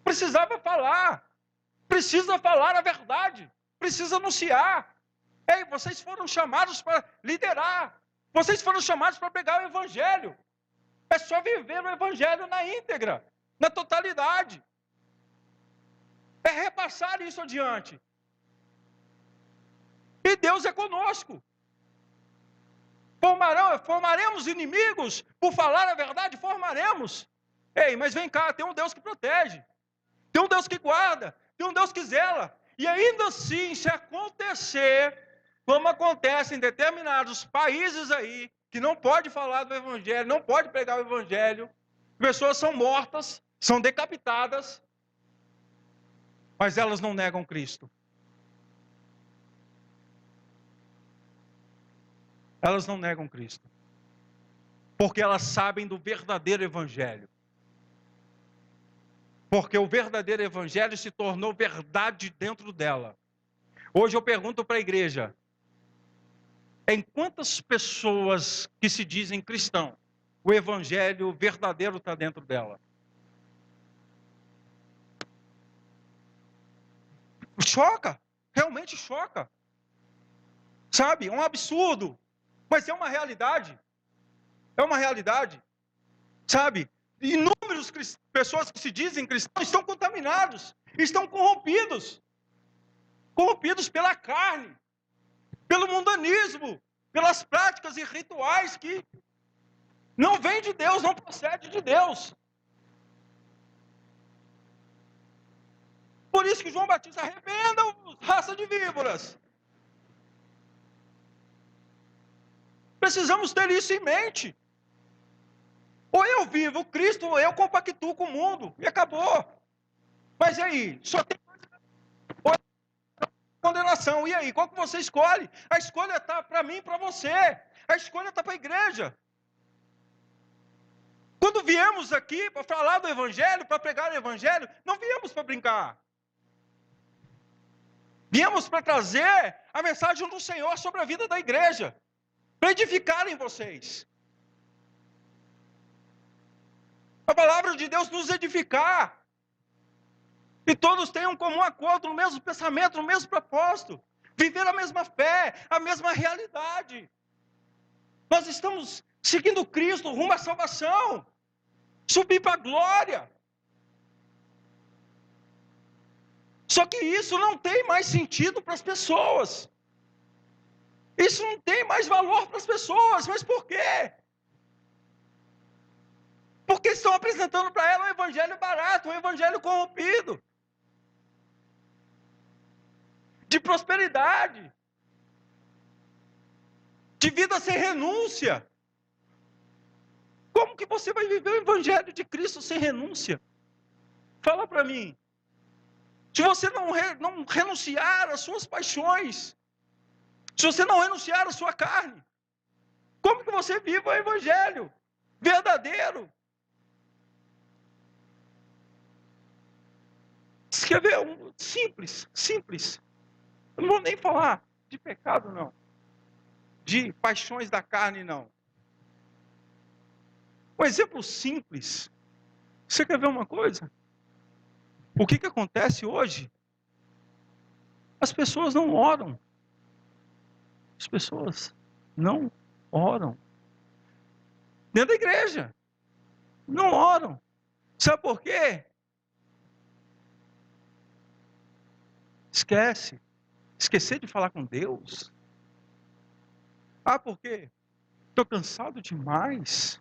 Precisava falar. Precisa falar a verdade. Precisa anunciar. Ei, vocês foram chamados para liderar. Vocês foram chamados para pregar o evangelho. É só viver o evangelho na íntegra, na totalidade. É repassar isso adiante. E Deus é conosco. Formaremos inimigos por falar a verdade? Formaremos. Ei, mas vem cá, tem um Deus que protege. Tem um Deus que guarda. Tem um Deus que zela. E ainda assim, se acontecer, como acontece em determinados países aí, que não pode falar do evangelho, não pode pregar o evangelho, pessoas são mortas, são decapitadas, mas elas não negam Cristo. Elas não negam Cristo. Porque elas sabem do verdadeiro evangelho. Porque o verdadeiro evangelho se tornou verdade dentro dela. Hoje eu pergunto para a igreja: em quantas pessoas que se dizem cristão, o evangelho verdadeiro está dentro dela? Choca, realmente choca. Sabe, é um absurdo, mas é uma realidade. É uma realidade. Sabe, inúmeras pessoas que se dizem cristãos estão contaminados, estão corrompidos. Corrompidos pela carne, pelo mundanismo, pelas práticas e rituais que não vêm de Deus, não procede de Deus. Por isso que João Batista arrependam, raça de víboras. Precisamos ter isso em mente. Ou eu vivo Cristo, ou eu compactuo com o mundo. E acabou. Mas e aí? Só tem condenação. E aí? Qual que você escolhe? A escolha está para mim e para você. A escolha está para a igreja. Quando viemos aqui para falar do Evangelho, para pregar o Evangelho, não viemos para brincar. Viemos para trazer a mensagem do Senhor sobre a vida da igreja. Para edificarem vocês. A palavra de Deus nos edificar. E todos tenham um comum acordo, no mesmo pensamento, no mesmo propósito. Viver a mesma fé, a mesma realidade. Nós estamos seguindo Cristo rumo à salvação. Subir para a glória. Só que isso não tem mais sentido para as pessoas. Isso não tem mais valor para as pessoas. Mas por quê? Porque estão apresentando para ela um evangelho barato, um evangelho corrompido. De prosperidade. De vida sem renúncia. Como que você vai viver o evangelho de Cristo sem renúncia? Fala para mim. Se você não renunciar às suas paixões, se você não renunciar à sua carne, como que você vive o evangelho verdadeiro? Quer ver? Simples. Eu não vou nem falar de pecado, não. De paixões da carne, não. Um exemplo simples. Você quer ver uma coisa? O que acontece hoje? As pessoas não oram. As pessoas não oram. Dentro da igreja. Não oram. Sabe por quê? Esquecer de falar com Deus. Ah, por quê? Estou cansado demais.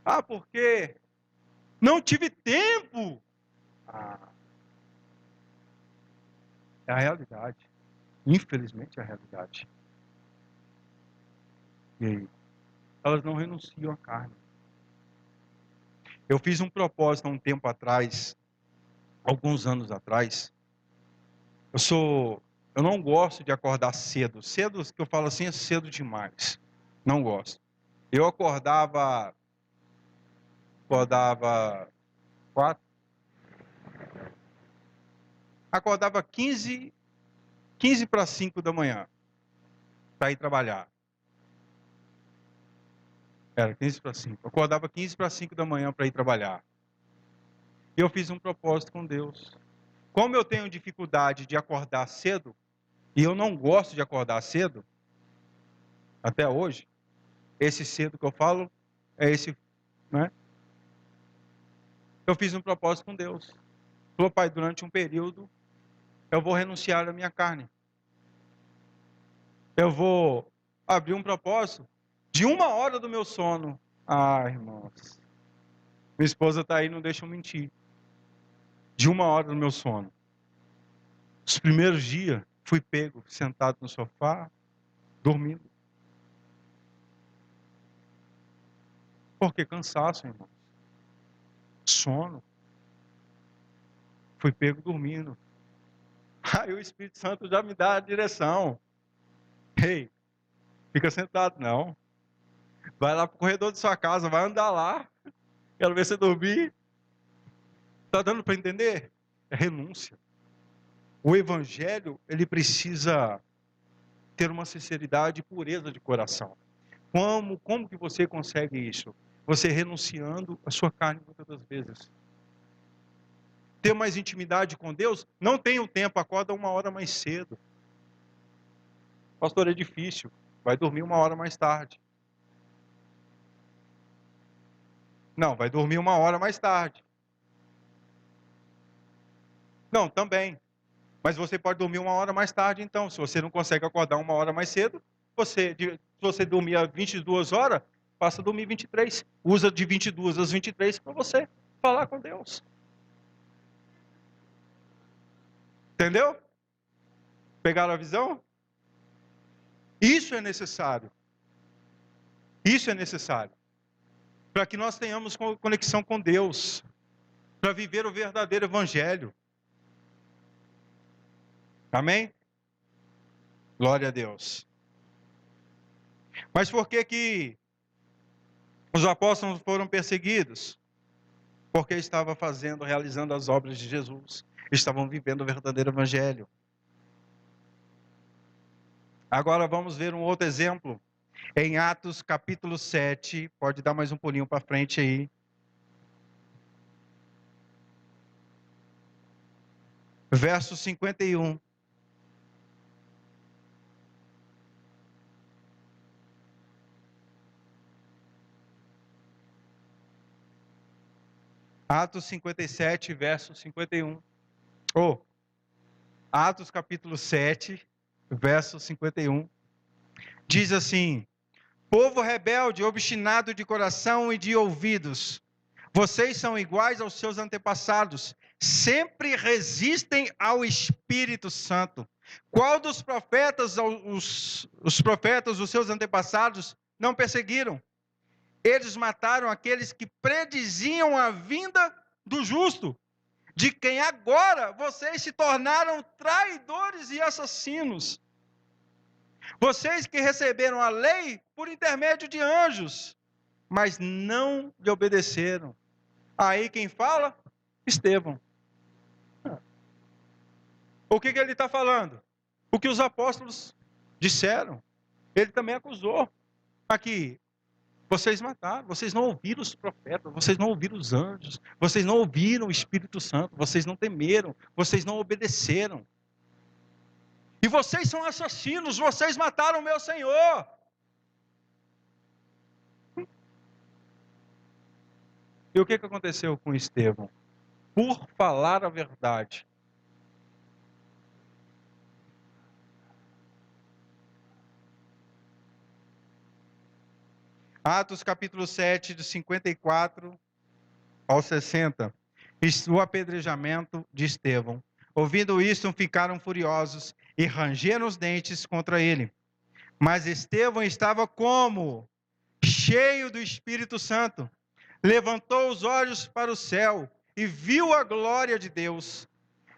Ah, porque não tive tempo. Ah, é a realidade. Infelizmente é a realidade. E aí? Elas não renunciam à carne. Eu fiz um propósito há um tempo atrás, alguns anos atrás. Eu não gosto de acordar cedo. Cedo, que eu falo assim, é cedo demais. Não gosto. Eu acordava 4. Acordava 15 para 5 da manhã para ir trabalhar. Era 15 para 5. Eu acordava 15 para 5 da manhã para ir trabalhar. E eu fiz um propósito com Deus. Como eu tenho dificuldade de acordar cedo, e eu não gosto de acordar cedo, até hoje, esse cedo que eu falo é esse, né? Eu fiz um propósito com Deus. Falou, pai, durante um período, eu vou renunciar à minha carne. Eu vou abrir um propósito de 1 hora do meu sono. Ah, irmãos. Minha esposa está aí, não deixa eu mentir. De 1 hora do meu sono. Os primeiros dias, fui pego, sentado no sofá, dormindo. Por que cansaço, irmãos? Sono. Fui pego dormindo. Aí o Espírito Santo já me dá a direção. Ei, Fica sentado, não. Vai lá pro corredor de sua casa, vai andar lá. Quero ver você dormir. Está dando para entender? É renúncia. O evangelho, ele precisa ter uma sinceridade e pureza de coração. Como que você consegue isso? Você renunciando a sua carne muitas das vezes. Ter mais intimidade com Deus, não tem o tempo, acorda 1 hora mais cedo. Pastor, é difícil, vai dormir 1 hora mais tarde. Não, vai dormir 1 hora mais tarde. Não, também. Mas você pode dormir 1 hora mais tarde, então. Se você não consegue acordar 1 hora mais cedo, se você dormir às 22 horas, passa a dormir 23. Usa de 22 às 23 para você falar com Deus. Entendeu? Pegaram a visão? Isso é necessário. Isso é necessário. Para que nós tenhamos conexão com Deus. Para viver o verdadeiro evangelho. Amém? Glória a Deus. Mas por que os apóstolos foram perseguidos? Porque estavam realizando as obras de Jesus. Estavam vivendo o verdadeiro evangelho. Agora vamos ver um outro exemplo. Em Atos capítulo 7, pode dar mais um pulinho para frente aí. Verso 51. Atos 57, verso 51. Atos capítulo 7, verso 51. Diz assim: povo rebelde, obstinado de coração e de ouvidos, vocês são iguais aos seus antepassados, sempre resistem ao Espírito Santo. Qual dos profetas, os profetas, os seus antepassados, não perseguiram? Eles mataram aqueles que prediziam a vinda do justo, de quem agora vocês se tornaram traidores e assassinos. Vocês que receberam a lei por intermédio de anjos, mas não lhe obedeceram. Aí quem fala? Estevão. O que ele está falando? O que os apóstolos disseram. Ele também acusou. Aqui, vocês mataram, vocês não ouviram os profetas, vocês não ouviram os anjos, vocês não ouviram o Espírito Santo, vocês não temeram, vocês não obedeceram. E vocês são assassinos, vocês mataram o meu Senhor. E o que aconteceu com Estevão? Por falar a verdade. Atos capítulo 7, de 54 ao 60. O apedrejamento de Estevão. Ouvindo isso, ficaram furiosos e rangeram os dentes contra ele. Mas Estevão estava como? Cheio do Espírito Santo. Levantou os olhos para o céu e viu a glória de Deus.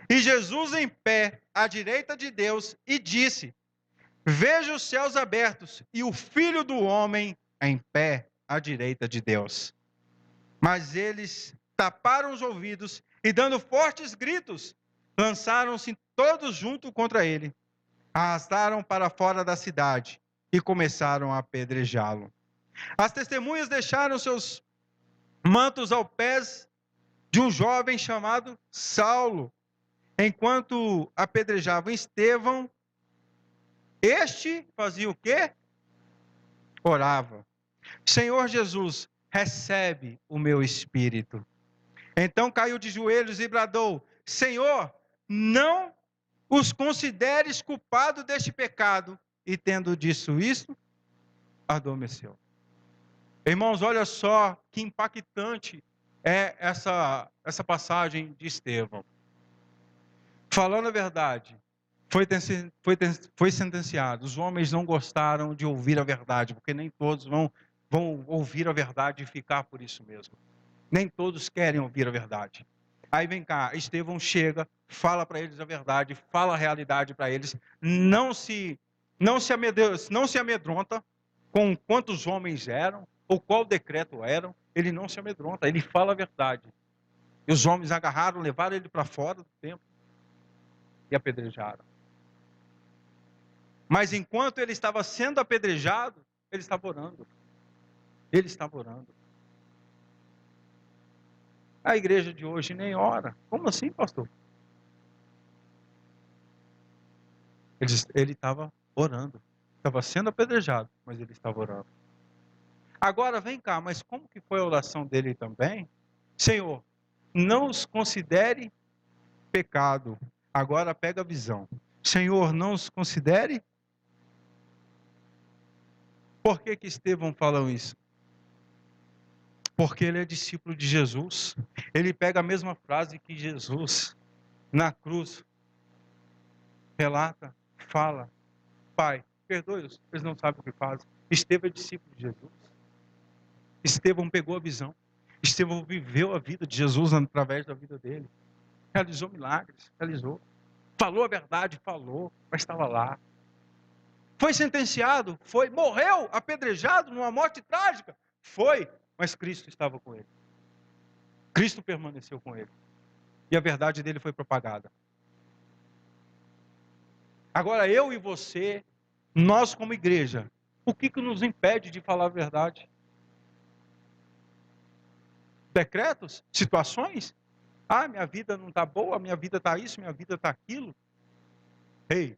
E Jesus em pé, à direita de Deus, e disse: veja os céus abertos e o Filho do Homem em pé à direita de Deus. Mas eles taparam os ouvidos e, dando fortes gritos, lançaram-se todos juntos contra ele. Arrastaram para fora da cidade e começaram a apedrejá-lo. As testemunhas deixaram seus mantos aos pés de um jovem chamado Saulo. Enquanto apedrejavam Estevão, este fazia o quê? Orava: Senhor Jesus, recebe o meu espírito. Então caiu de joelhos e bradou: Senhor, não os consideres culpados deste pecado. E tendo dito isso, adormeceu. Irmãos, olha só que impactante é essa passagem de Estevão. Falando a verdade, foi sentenciado. Os homens não gostaram de ouvir a verdade, porque nem todos vão ouvir a verdade e ficar por isso mesmo. Nem todos querem ouvir a verdade. Aí vem cá, Estevão chega, fala para eles a verdade, fala a realidade para eles, não se não se amedronta com quantos homens eram, ou qual decreto eram, ele não se amedronta, ele fala a verdade. E os homens agarraram, levaram ele para fora do templo e apedrejaram. Mas enquanto ele estava sendo apedrejado, ele estava orando. Ele estava orando. A igreja de hoje nem ora. Como assim, pastor? Ele estava orando. Estava sendo apedrejado, mas ele estava orando. Agora vem cá, mas como que foi a oração dele também? Senhor, não os considere pecado. Agora pega a visão. Senhor, não os considere. Por que Estevão falou isso? Porque ele é discípulo de Jesus. Ele pega a mesma frase que Jesus na cruz relata, fala: Pai, perdoe-os, eles não sabem o que fazem. Estevão é discípulo de Jesus. Estevão pegou a visão. Estevão viveu a vida de Jesus através da vida dele. Realizou milagres, realizou. Falou a verdade, falou, mas estava lá. Foi sentenciado, foi, morreu apedrejado numa morte trágica, foi, mas Cristo estava com ele. Cristo permaneceu com ele. E a verdade dele foi propagada. Agora eu e você, nós como igreja, o que nos impede de falar a verdade? Decretos? Situações? Ah, minha vida não está boa, minha vida está isso, minha vida está aquilo. Ei,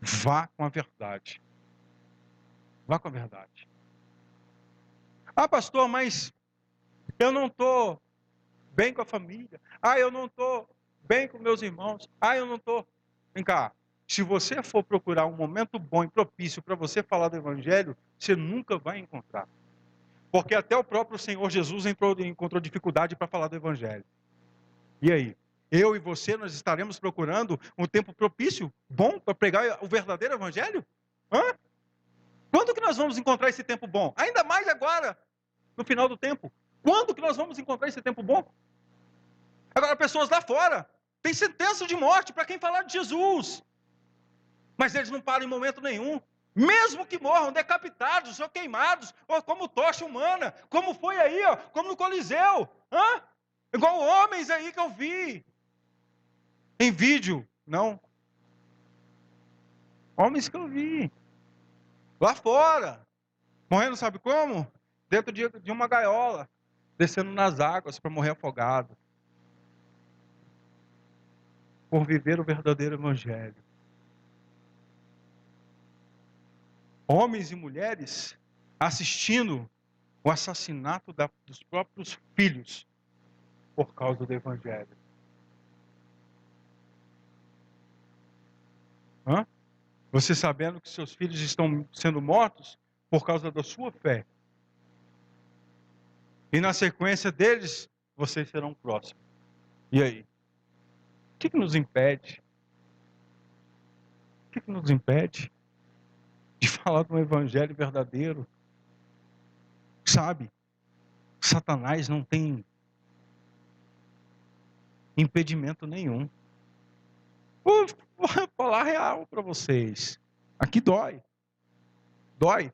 vá com a verdade. Vá com a verdade. Ah, pastor, mas eu não estou bem com a família. Ah, eu não estou bem com meus irmãos. Ah, eu não estou... Vem cá. Se você for procurar um momento bom e propício para você falar do Evangelho, você nunca vai encontrar. Porque até o próprio Senhor Jesus encontrou dificuldade para falar do Evangelho. E aí? Eu e você, nós estaremos procurando um tempo propício, bom, para pregar o verdadeiro Evangelho? Hã? Quando que nós vamos encontrar esse tempo bom? Ainda mais agora, no final do tempo. Quando que nós vamos encontrar esse tempo bom? Agora, pessoas lá fora, tem sentença de morte para quem falar de Jesus. Mas eles não param em momento nenhum. Mesmo que morram decapitados ou queimados, ou como tocha humana, como foi aí, ó, como no Coliseu. Hã? Igual homens aí que eu vi. Em vídeo, não. Homens que eu vi. Lá fora. Morrendo sabe como? Dentro de uma gaiola. Descendo nas águas para morrer afogado. Por viver o verdadeiro evangelho. Homens e mulheres assistindo o assassinato dos próprios filhos por causa do evangelho. Hã? Você sabendo que seus filhos estão sendo mortos por causa da sua fé. E na sequência deles, vocês serão próximos. E aí? O que nos impede? O que nos impede de falar de um evangelho verdadeiro? Sabe? Satanás não tem impedimento nenhum. Vou falar real para vocês. Aqui dói. Dói.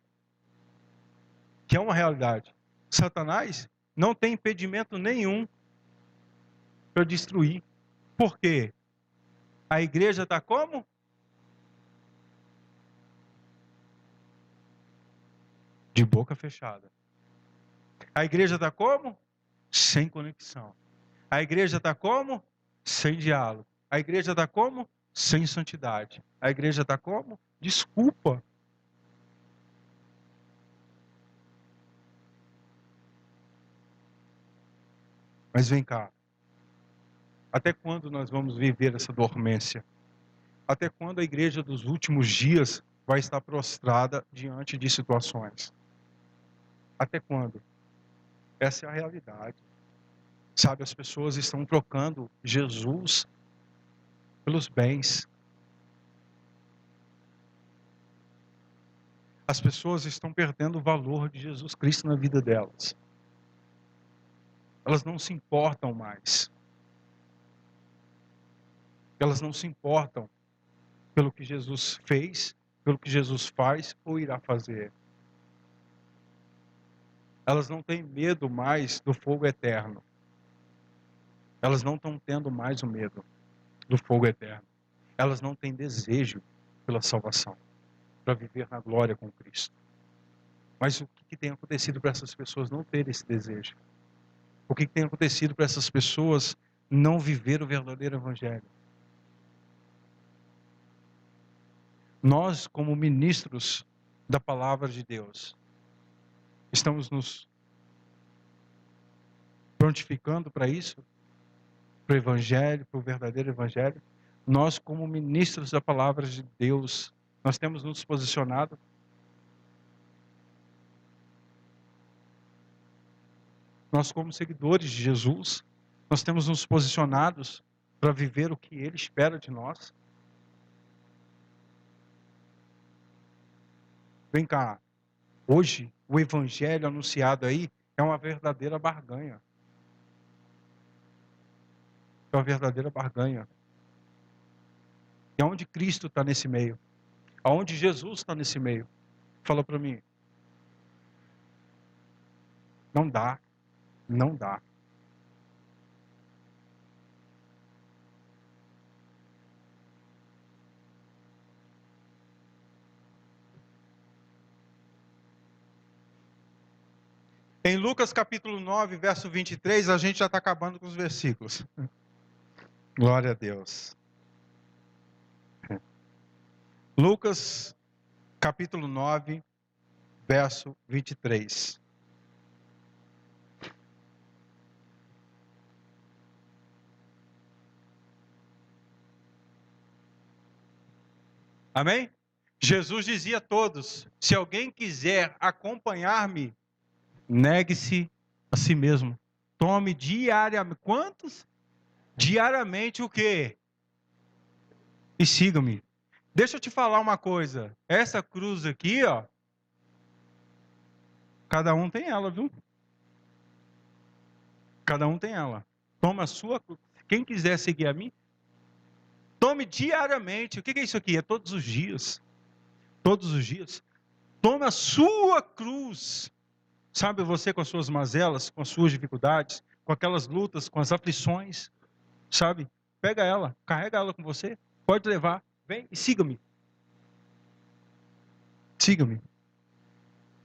Que é uma realidade. Satanás não tem impedimento nenhum para destruir. Por quê? A igreja está como? De boca fechada. A igreja está como? Sem conexão. A igreja está como? Sem diálogo. A igreja está como? Sem santidade. A igreja está como? Desculpa. Mas vem cá. Até quando nós vamos viver essa dormência? Até quando a igreja dos últimos dias vai estar prostrada diante de situações? Até quando? Essa é a realidade. Sabe, as pessoas estão trocando Jesus pelos bens. As pessoas estão perdendo o valor de Jesus Cristo na vida delas. Elas não se importam mais. Elas não se importam pelo que Jesus fez pelo que Jesus faz ou irá fazer. Elas não têm medo mais do fogo eterno. Elas não estão tendo mais o medo do fogo eterno. Elas não têm desejo pela salvação, para viver na glória com Cristo. Mas o que tem acontecido para essas pessoas não terem esse desejo? O que tem acontecido para essas pessoas não viver o verdadeiro evangelho? Nós, como ministros da palavra de Deus, estamos nos prontificando para isso? Para o evangelho, para o verdadeiro evangelho? Nós, como ministros da palavra de Deus, nós temos nos posicionado? Nós, como seguidores de Jesus, nós temos nos posicionados para viver o que Ele espera de nós? Vem cá, hoje o evangelho anunciado aí é uma verdadeira barganha. É uma verdadeira barganha. E aonde Cristo está nesse meio? Aonde Jesus está nesse meio? Fala para mim. Não dá. Não dá. Em Lucas capítulo 9, verso 23, a gente já está acabando com os versículos. Glória a Deus. Lucas capítulo 9, verso 23. Amém? Jesus dizia a todos: se alguém quiser acompanhar-me, negue-se a si mesmo. Tome diariamente. Quantos? Diariamente o quê? E siga-me. Deixa eu te falar uma coisa. Essa cruz aqui, ó. Cada um tem ela, viu? Cada um tem ela. Toma a sua cruz. Quem quiser seguir a mim, tome diariamente. O que é isso aqui? É todos os dias. Todos os dias. Tome a sua cruz. Sabe, você com as suas mazelas, com as suas dificuldades, com aquelas lutas, com as aflições, sabe? Pega ela, carrega ela com você, pode levar, vem e siga-me. Siga-me.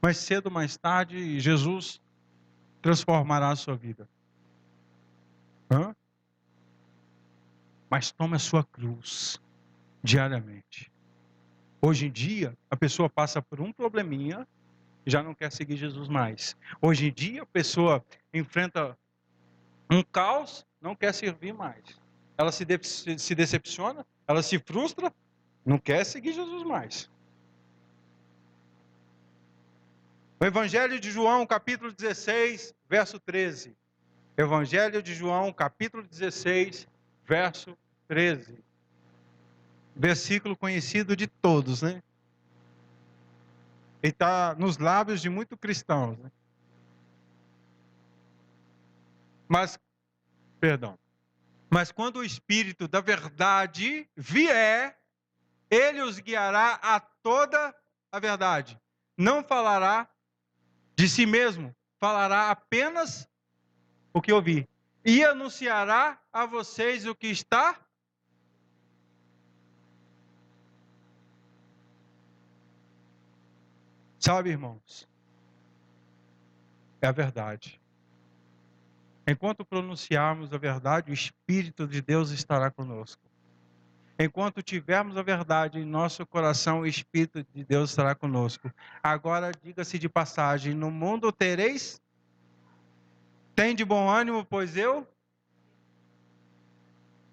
Mais cedo ou mais tarde, Jesus transformará a sua vida. Hã? Mas tome a sua cruz diariamente. Hoje em dia, a pessoa passa por um probleminha e já não quer seguir Jesus mais. Hoje em dia, a pessoa enfrenta um caos, não quer servir mais. Ela se decepciona, ela se frustra, não quer seguir Jesus mais. O Evangelho de João, capítulo 16, verso 13. Evangelho de João, capítulo 16, verso 13. Versículo conhecido de todos, né? Ele está nos lábios de muitos cristãos, né? Mas quando o Espírito da verdade vier, ele os guiará a toda a verdade. Não falará de si mesmo, falará apenas o que ouvir. E anunciará a vocês o que está. Sabe, irmãos? É a verdade. Enquanto pronunciarmos a verdade, o Espírito de Deus estará conosco. Enquanto tivermos a verdade em nosso coração, o Espírito de Deus estará conosco. Agora, diga-se de passagem, no mundo tereis? Tem de bom ânimo, pois eu?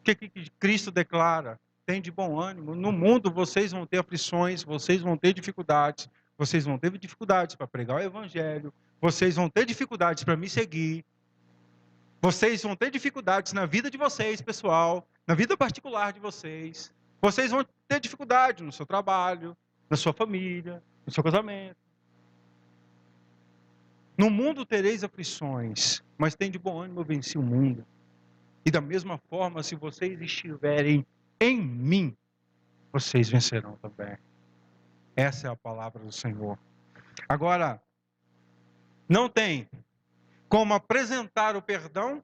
O que Cristo declara? Tem de bom ânimo. No mundo vocês vão ter aflições, vocês vão ter dificuldades. Vocês vão ter dificuldades para pregar o Evangelho. Vocês vão ter dificuldades para me seguir. Vocês vão ter dificuldades na vida de vocês, pessoal, na vida particular de vocês. Vocês vão ter dificuldade no seu trabalho, na sua família, no seu casamento. No mundo tereis aflições, mas tem de bom ânimo, eu venci o mundo. E da mesma forma, se vocês estiverem em mim, vocês vencerão também. Essa é a palavra do Senhor. Agora, não tem como apresentar o perdão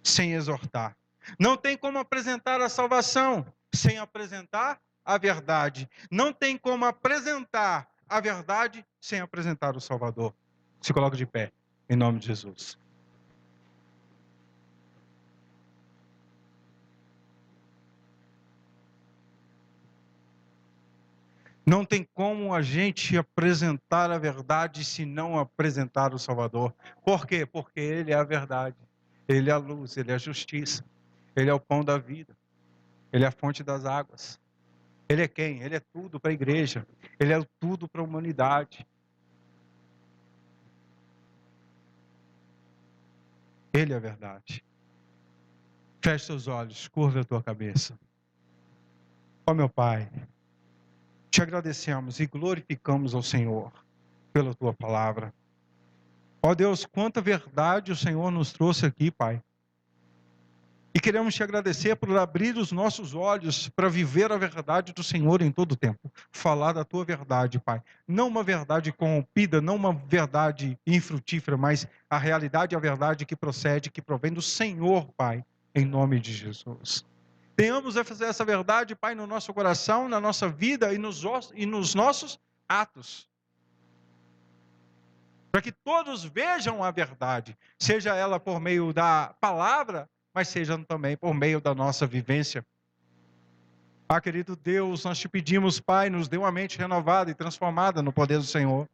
sem exortar. Não tem como apresentar a salvação sem apresentar a verdade. Não tem como apresentar a verdade sem apresentar o Salvador. Se coloca de pé, em nome de Jesus. Não tem como a gente apresentar a verdade se não apresentar o Salvador. Por quê? Porque Ele é a verdade. Ele é a luz, Ele é a justiça. Ele é o pão da vida. Ele é a fonte das águas. Ele é quem? Ele é tudo para a igreja. Ele é tudo para a humanidade. Ele é a verdade. Feche seus olhos, curva a tua cabeça. Ó meu Pai, te agradecemos e glorificamos ao Senhor pela tua palavra. Ó Deus, quanta verdade o Senhor nos trouxe aqui, Pai. E queremos te agradecer por abrir os nossos olhos para viver a verdade do Senhor em todo o tempo. Falar da tua verdade, Pai. Não uma verdade corrompida, não uma verdade infrutífera, mas a realidade e a verdade que procede, que provém do Senhor, Pai, em nome de Jesus. Tenhamos essa verdade, Pai, no nosso coração, na nossa vida e nos nossos atos. Para que todos vejam a verdade, seja ela por meio da palavra, mas seja também por meio da nossa vivência. Ah, querido Deus, nós te pedimos, Pai, nos dê uma mente renovada e transformada no poder do Senhor.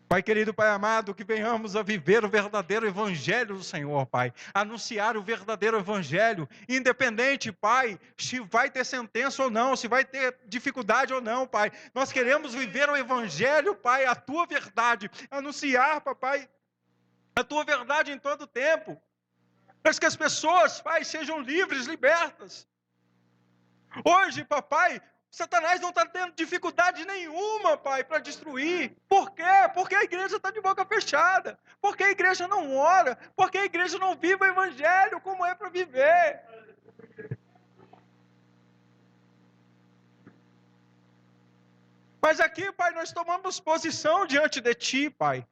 Pai querido, Pai amado, que venhamos a viver o verdadeiro evangelho do Senhor, Pai. Anunciar o verdadeiro evangelho, independente, Pai, se vai ter sentença ou não, se vai ter dificuldade ou não, Pai. Nós queremos viver o evangelho, Pai, a tua verdade. Anunciar, Papai, a tua verdade em todo o tempo. Para que as pessoas, Pai, sejam livres, libertas. Hoje, Papai, Satanás não está tendo dificuldade nenhuma, Pai, para destruir. Por quê? Porque a igreja está de boca fechada. Porque a igreja não ora. Porque a igreja não vive o evangelho como é para viver. Mas aqui, Pai, nós tomamos posição diante de Ti, Pai.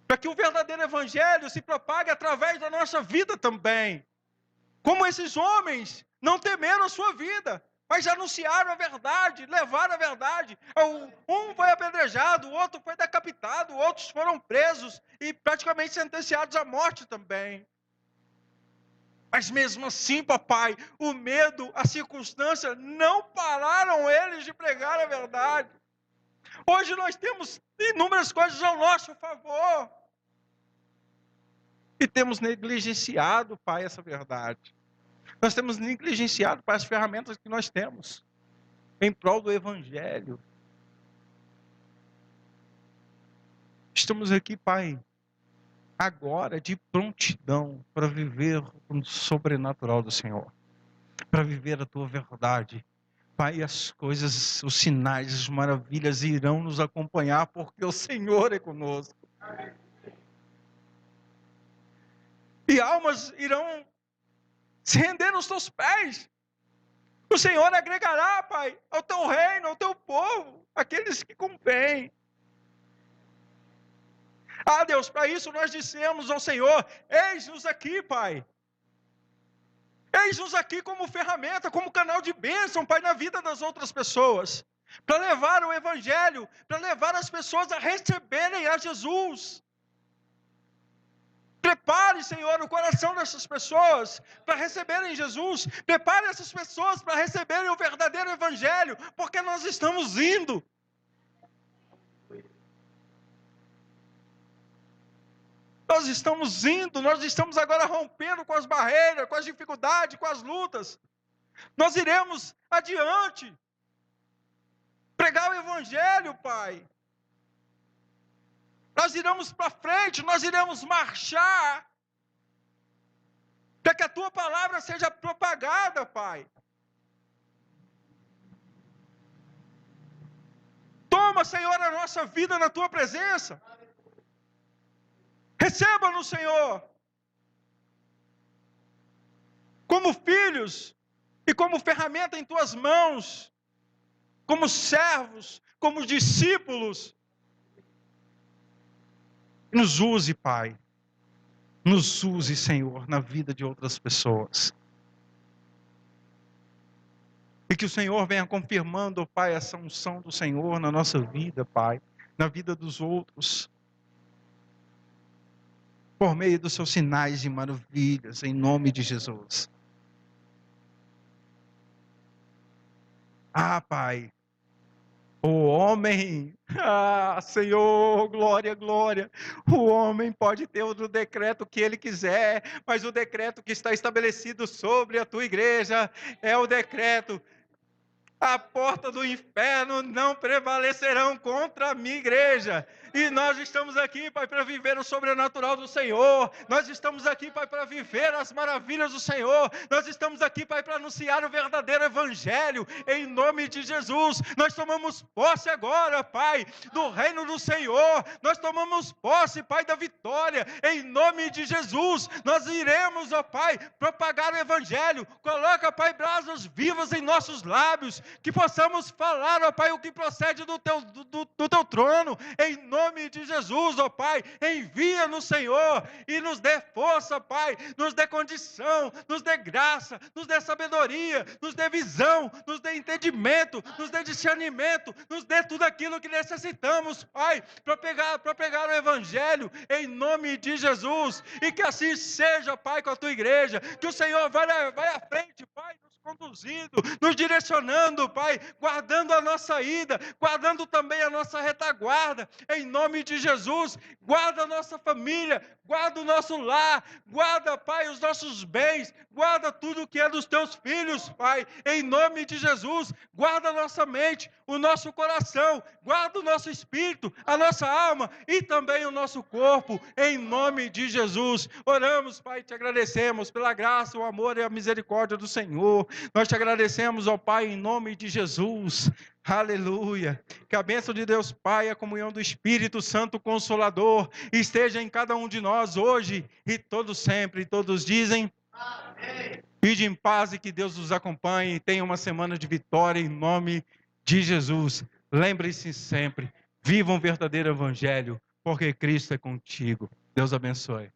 Para que o verdadeiro evangelho se propague através da nossa vida também. Como esses homens não temeram a sua vida, mas anunciaram a verdade, levaram a verdade. Um foi apedrejado, o outro foi decapitado, outros foram presos e praticamente sentenciados à morte também. Mas mesmo assim, papai, o medo, a circunstância, não pararam eles de pregar a verdade. Hoje nós temos inúmeras coisas ao nosso favor. E temos negligenciado, Pai, essa verdade. Nós temos negligenciado, Pai, as ferramentas que nós temos em prol do Evangelho. Estamos aqui, Pai, agora de prontidão para viver o sobrenatural do Senhor, para viver a Tua verdade. Pai, as coisas, os sinais, as maravilhas irão nos acompanhar, porque o Senhor é conosco. E almas irão se render aos Teus pés. O Senhor agregará, Pai, ao Teu reino, ao Teu povo, aqueles que convêm. Ah, Deus, para isso nós dissemos ao Senhor, eis-nos aqui, Pai. Eis-nos aqui como ferramenta, como canal de bênção, Pai, na vida das outras pessoas. Para levar o Evangelho, para levar as pessoas a receberem a Jesus. Prepare, Senhor, o coração dessas pessoas para receberem Jesus. Prepare essas pessoas para receberem o verdadeiro Evangelho, porque nós estamos indo. Nós estamos indo, nós estamos agora rompendo com as barreiras, com as dificuldades, com as lutas. Nós iremos adiante. Pregar o Evangelho, Pai. Nós iremos para frente, nós iremos marchar. Para que a Tua palavra seja propagada, Pai. Toma, Senhor, a nossa vida na Tua presença. Receba-nos, Senhor, como filhos e como ferramenta em Tuas mãos, como servos, como discípulos. Nos use, Pai. Nos use, Senhor, na vida de outras pessoas. E que o Senhor venha confirmando, Pai, essa unção do Senhor na nossa vida, Pai, na vida dos outros, por meio dos seus sinais e maravilhas, em nome de Jesus. Ah, Pai, o homem, Senhor, glória, glória. O homem pode ter o decreto que ele quiser, mas o decreto que está estabelecido sobre a tua igreja é o decreto: a porta do inferno não prevalecerão contra a minha igreja. E nós estamos aqui, Pai, para viver o sobrenatural do Senhor. Nós estamos aqui, Pai, para viver as maravilhas do Senhor. Nós estamos aqui, Pai, para anunciar o verdadeiro evangelho, em nome de Jesus. Nós tomamos posse agora, Pai, do reino do Senhor. Nós tomamos posse, Pai, da vitória, em nome de Jesus. Nós iremos, ó Pai, propagar o evangelho. Coloca, Pai, brasas vivas em nossos lábios, que possamos falar, ó Pai, o que procede do teu trono, em nome de Jesus, ó Pai. Envia-nos, Senhor, e nos dê força, Pai, nos dê condição, nos dê graça, nos dê sabedoria, nos dê visão, nos dê entendimento, nos dê discernimento, nos dê tudo aquilo que necessitamos, Pai, para pegar o evangelho, em nome de Jesus. E que assim seja, Pai, com a tua igreja, que o Senhor vai à frente, Pai, conduzindo, nos direcionando, Pai, guardando a nossa ida, guardando também a nossa retaguarda, em nome de Jesus. Guarda a nossa família, guarda o nosso lar, guarda, Pai, os nossos bens, guarda tudo que é dos teus filhos, Pai, em nome de Jesus. Guarda a nossa mente, o nosso coração, guarda o nosso espírito, a nossa alma e também o nosso corpo, em nome de Jesus. Oramos, Pai, te agradecemos pela graça, o amor e a misericórdia do Senhor. Nós te agradecemos, ó Pai, em nome de Jesus. Aleluia. Que a bênção de Deus Pai, a comunhão do Espírito Santo Consolador esteja em cada um de nós hoje e todos sempre. E todos dizem: amém. Ide em paz e que Deus os acompanhe. Tenha uma semana de vitória em nome de Jesus. Lembre-se sempre, viva um verdadeiro evangelho, porque Cristo é contigo. Deus abençoe.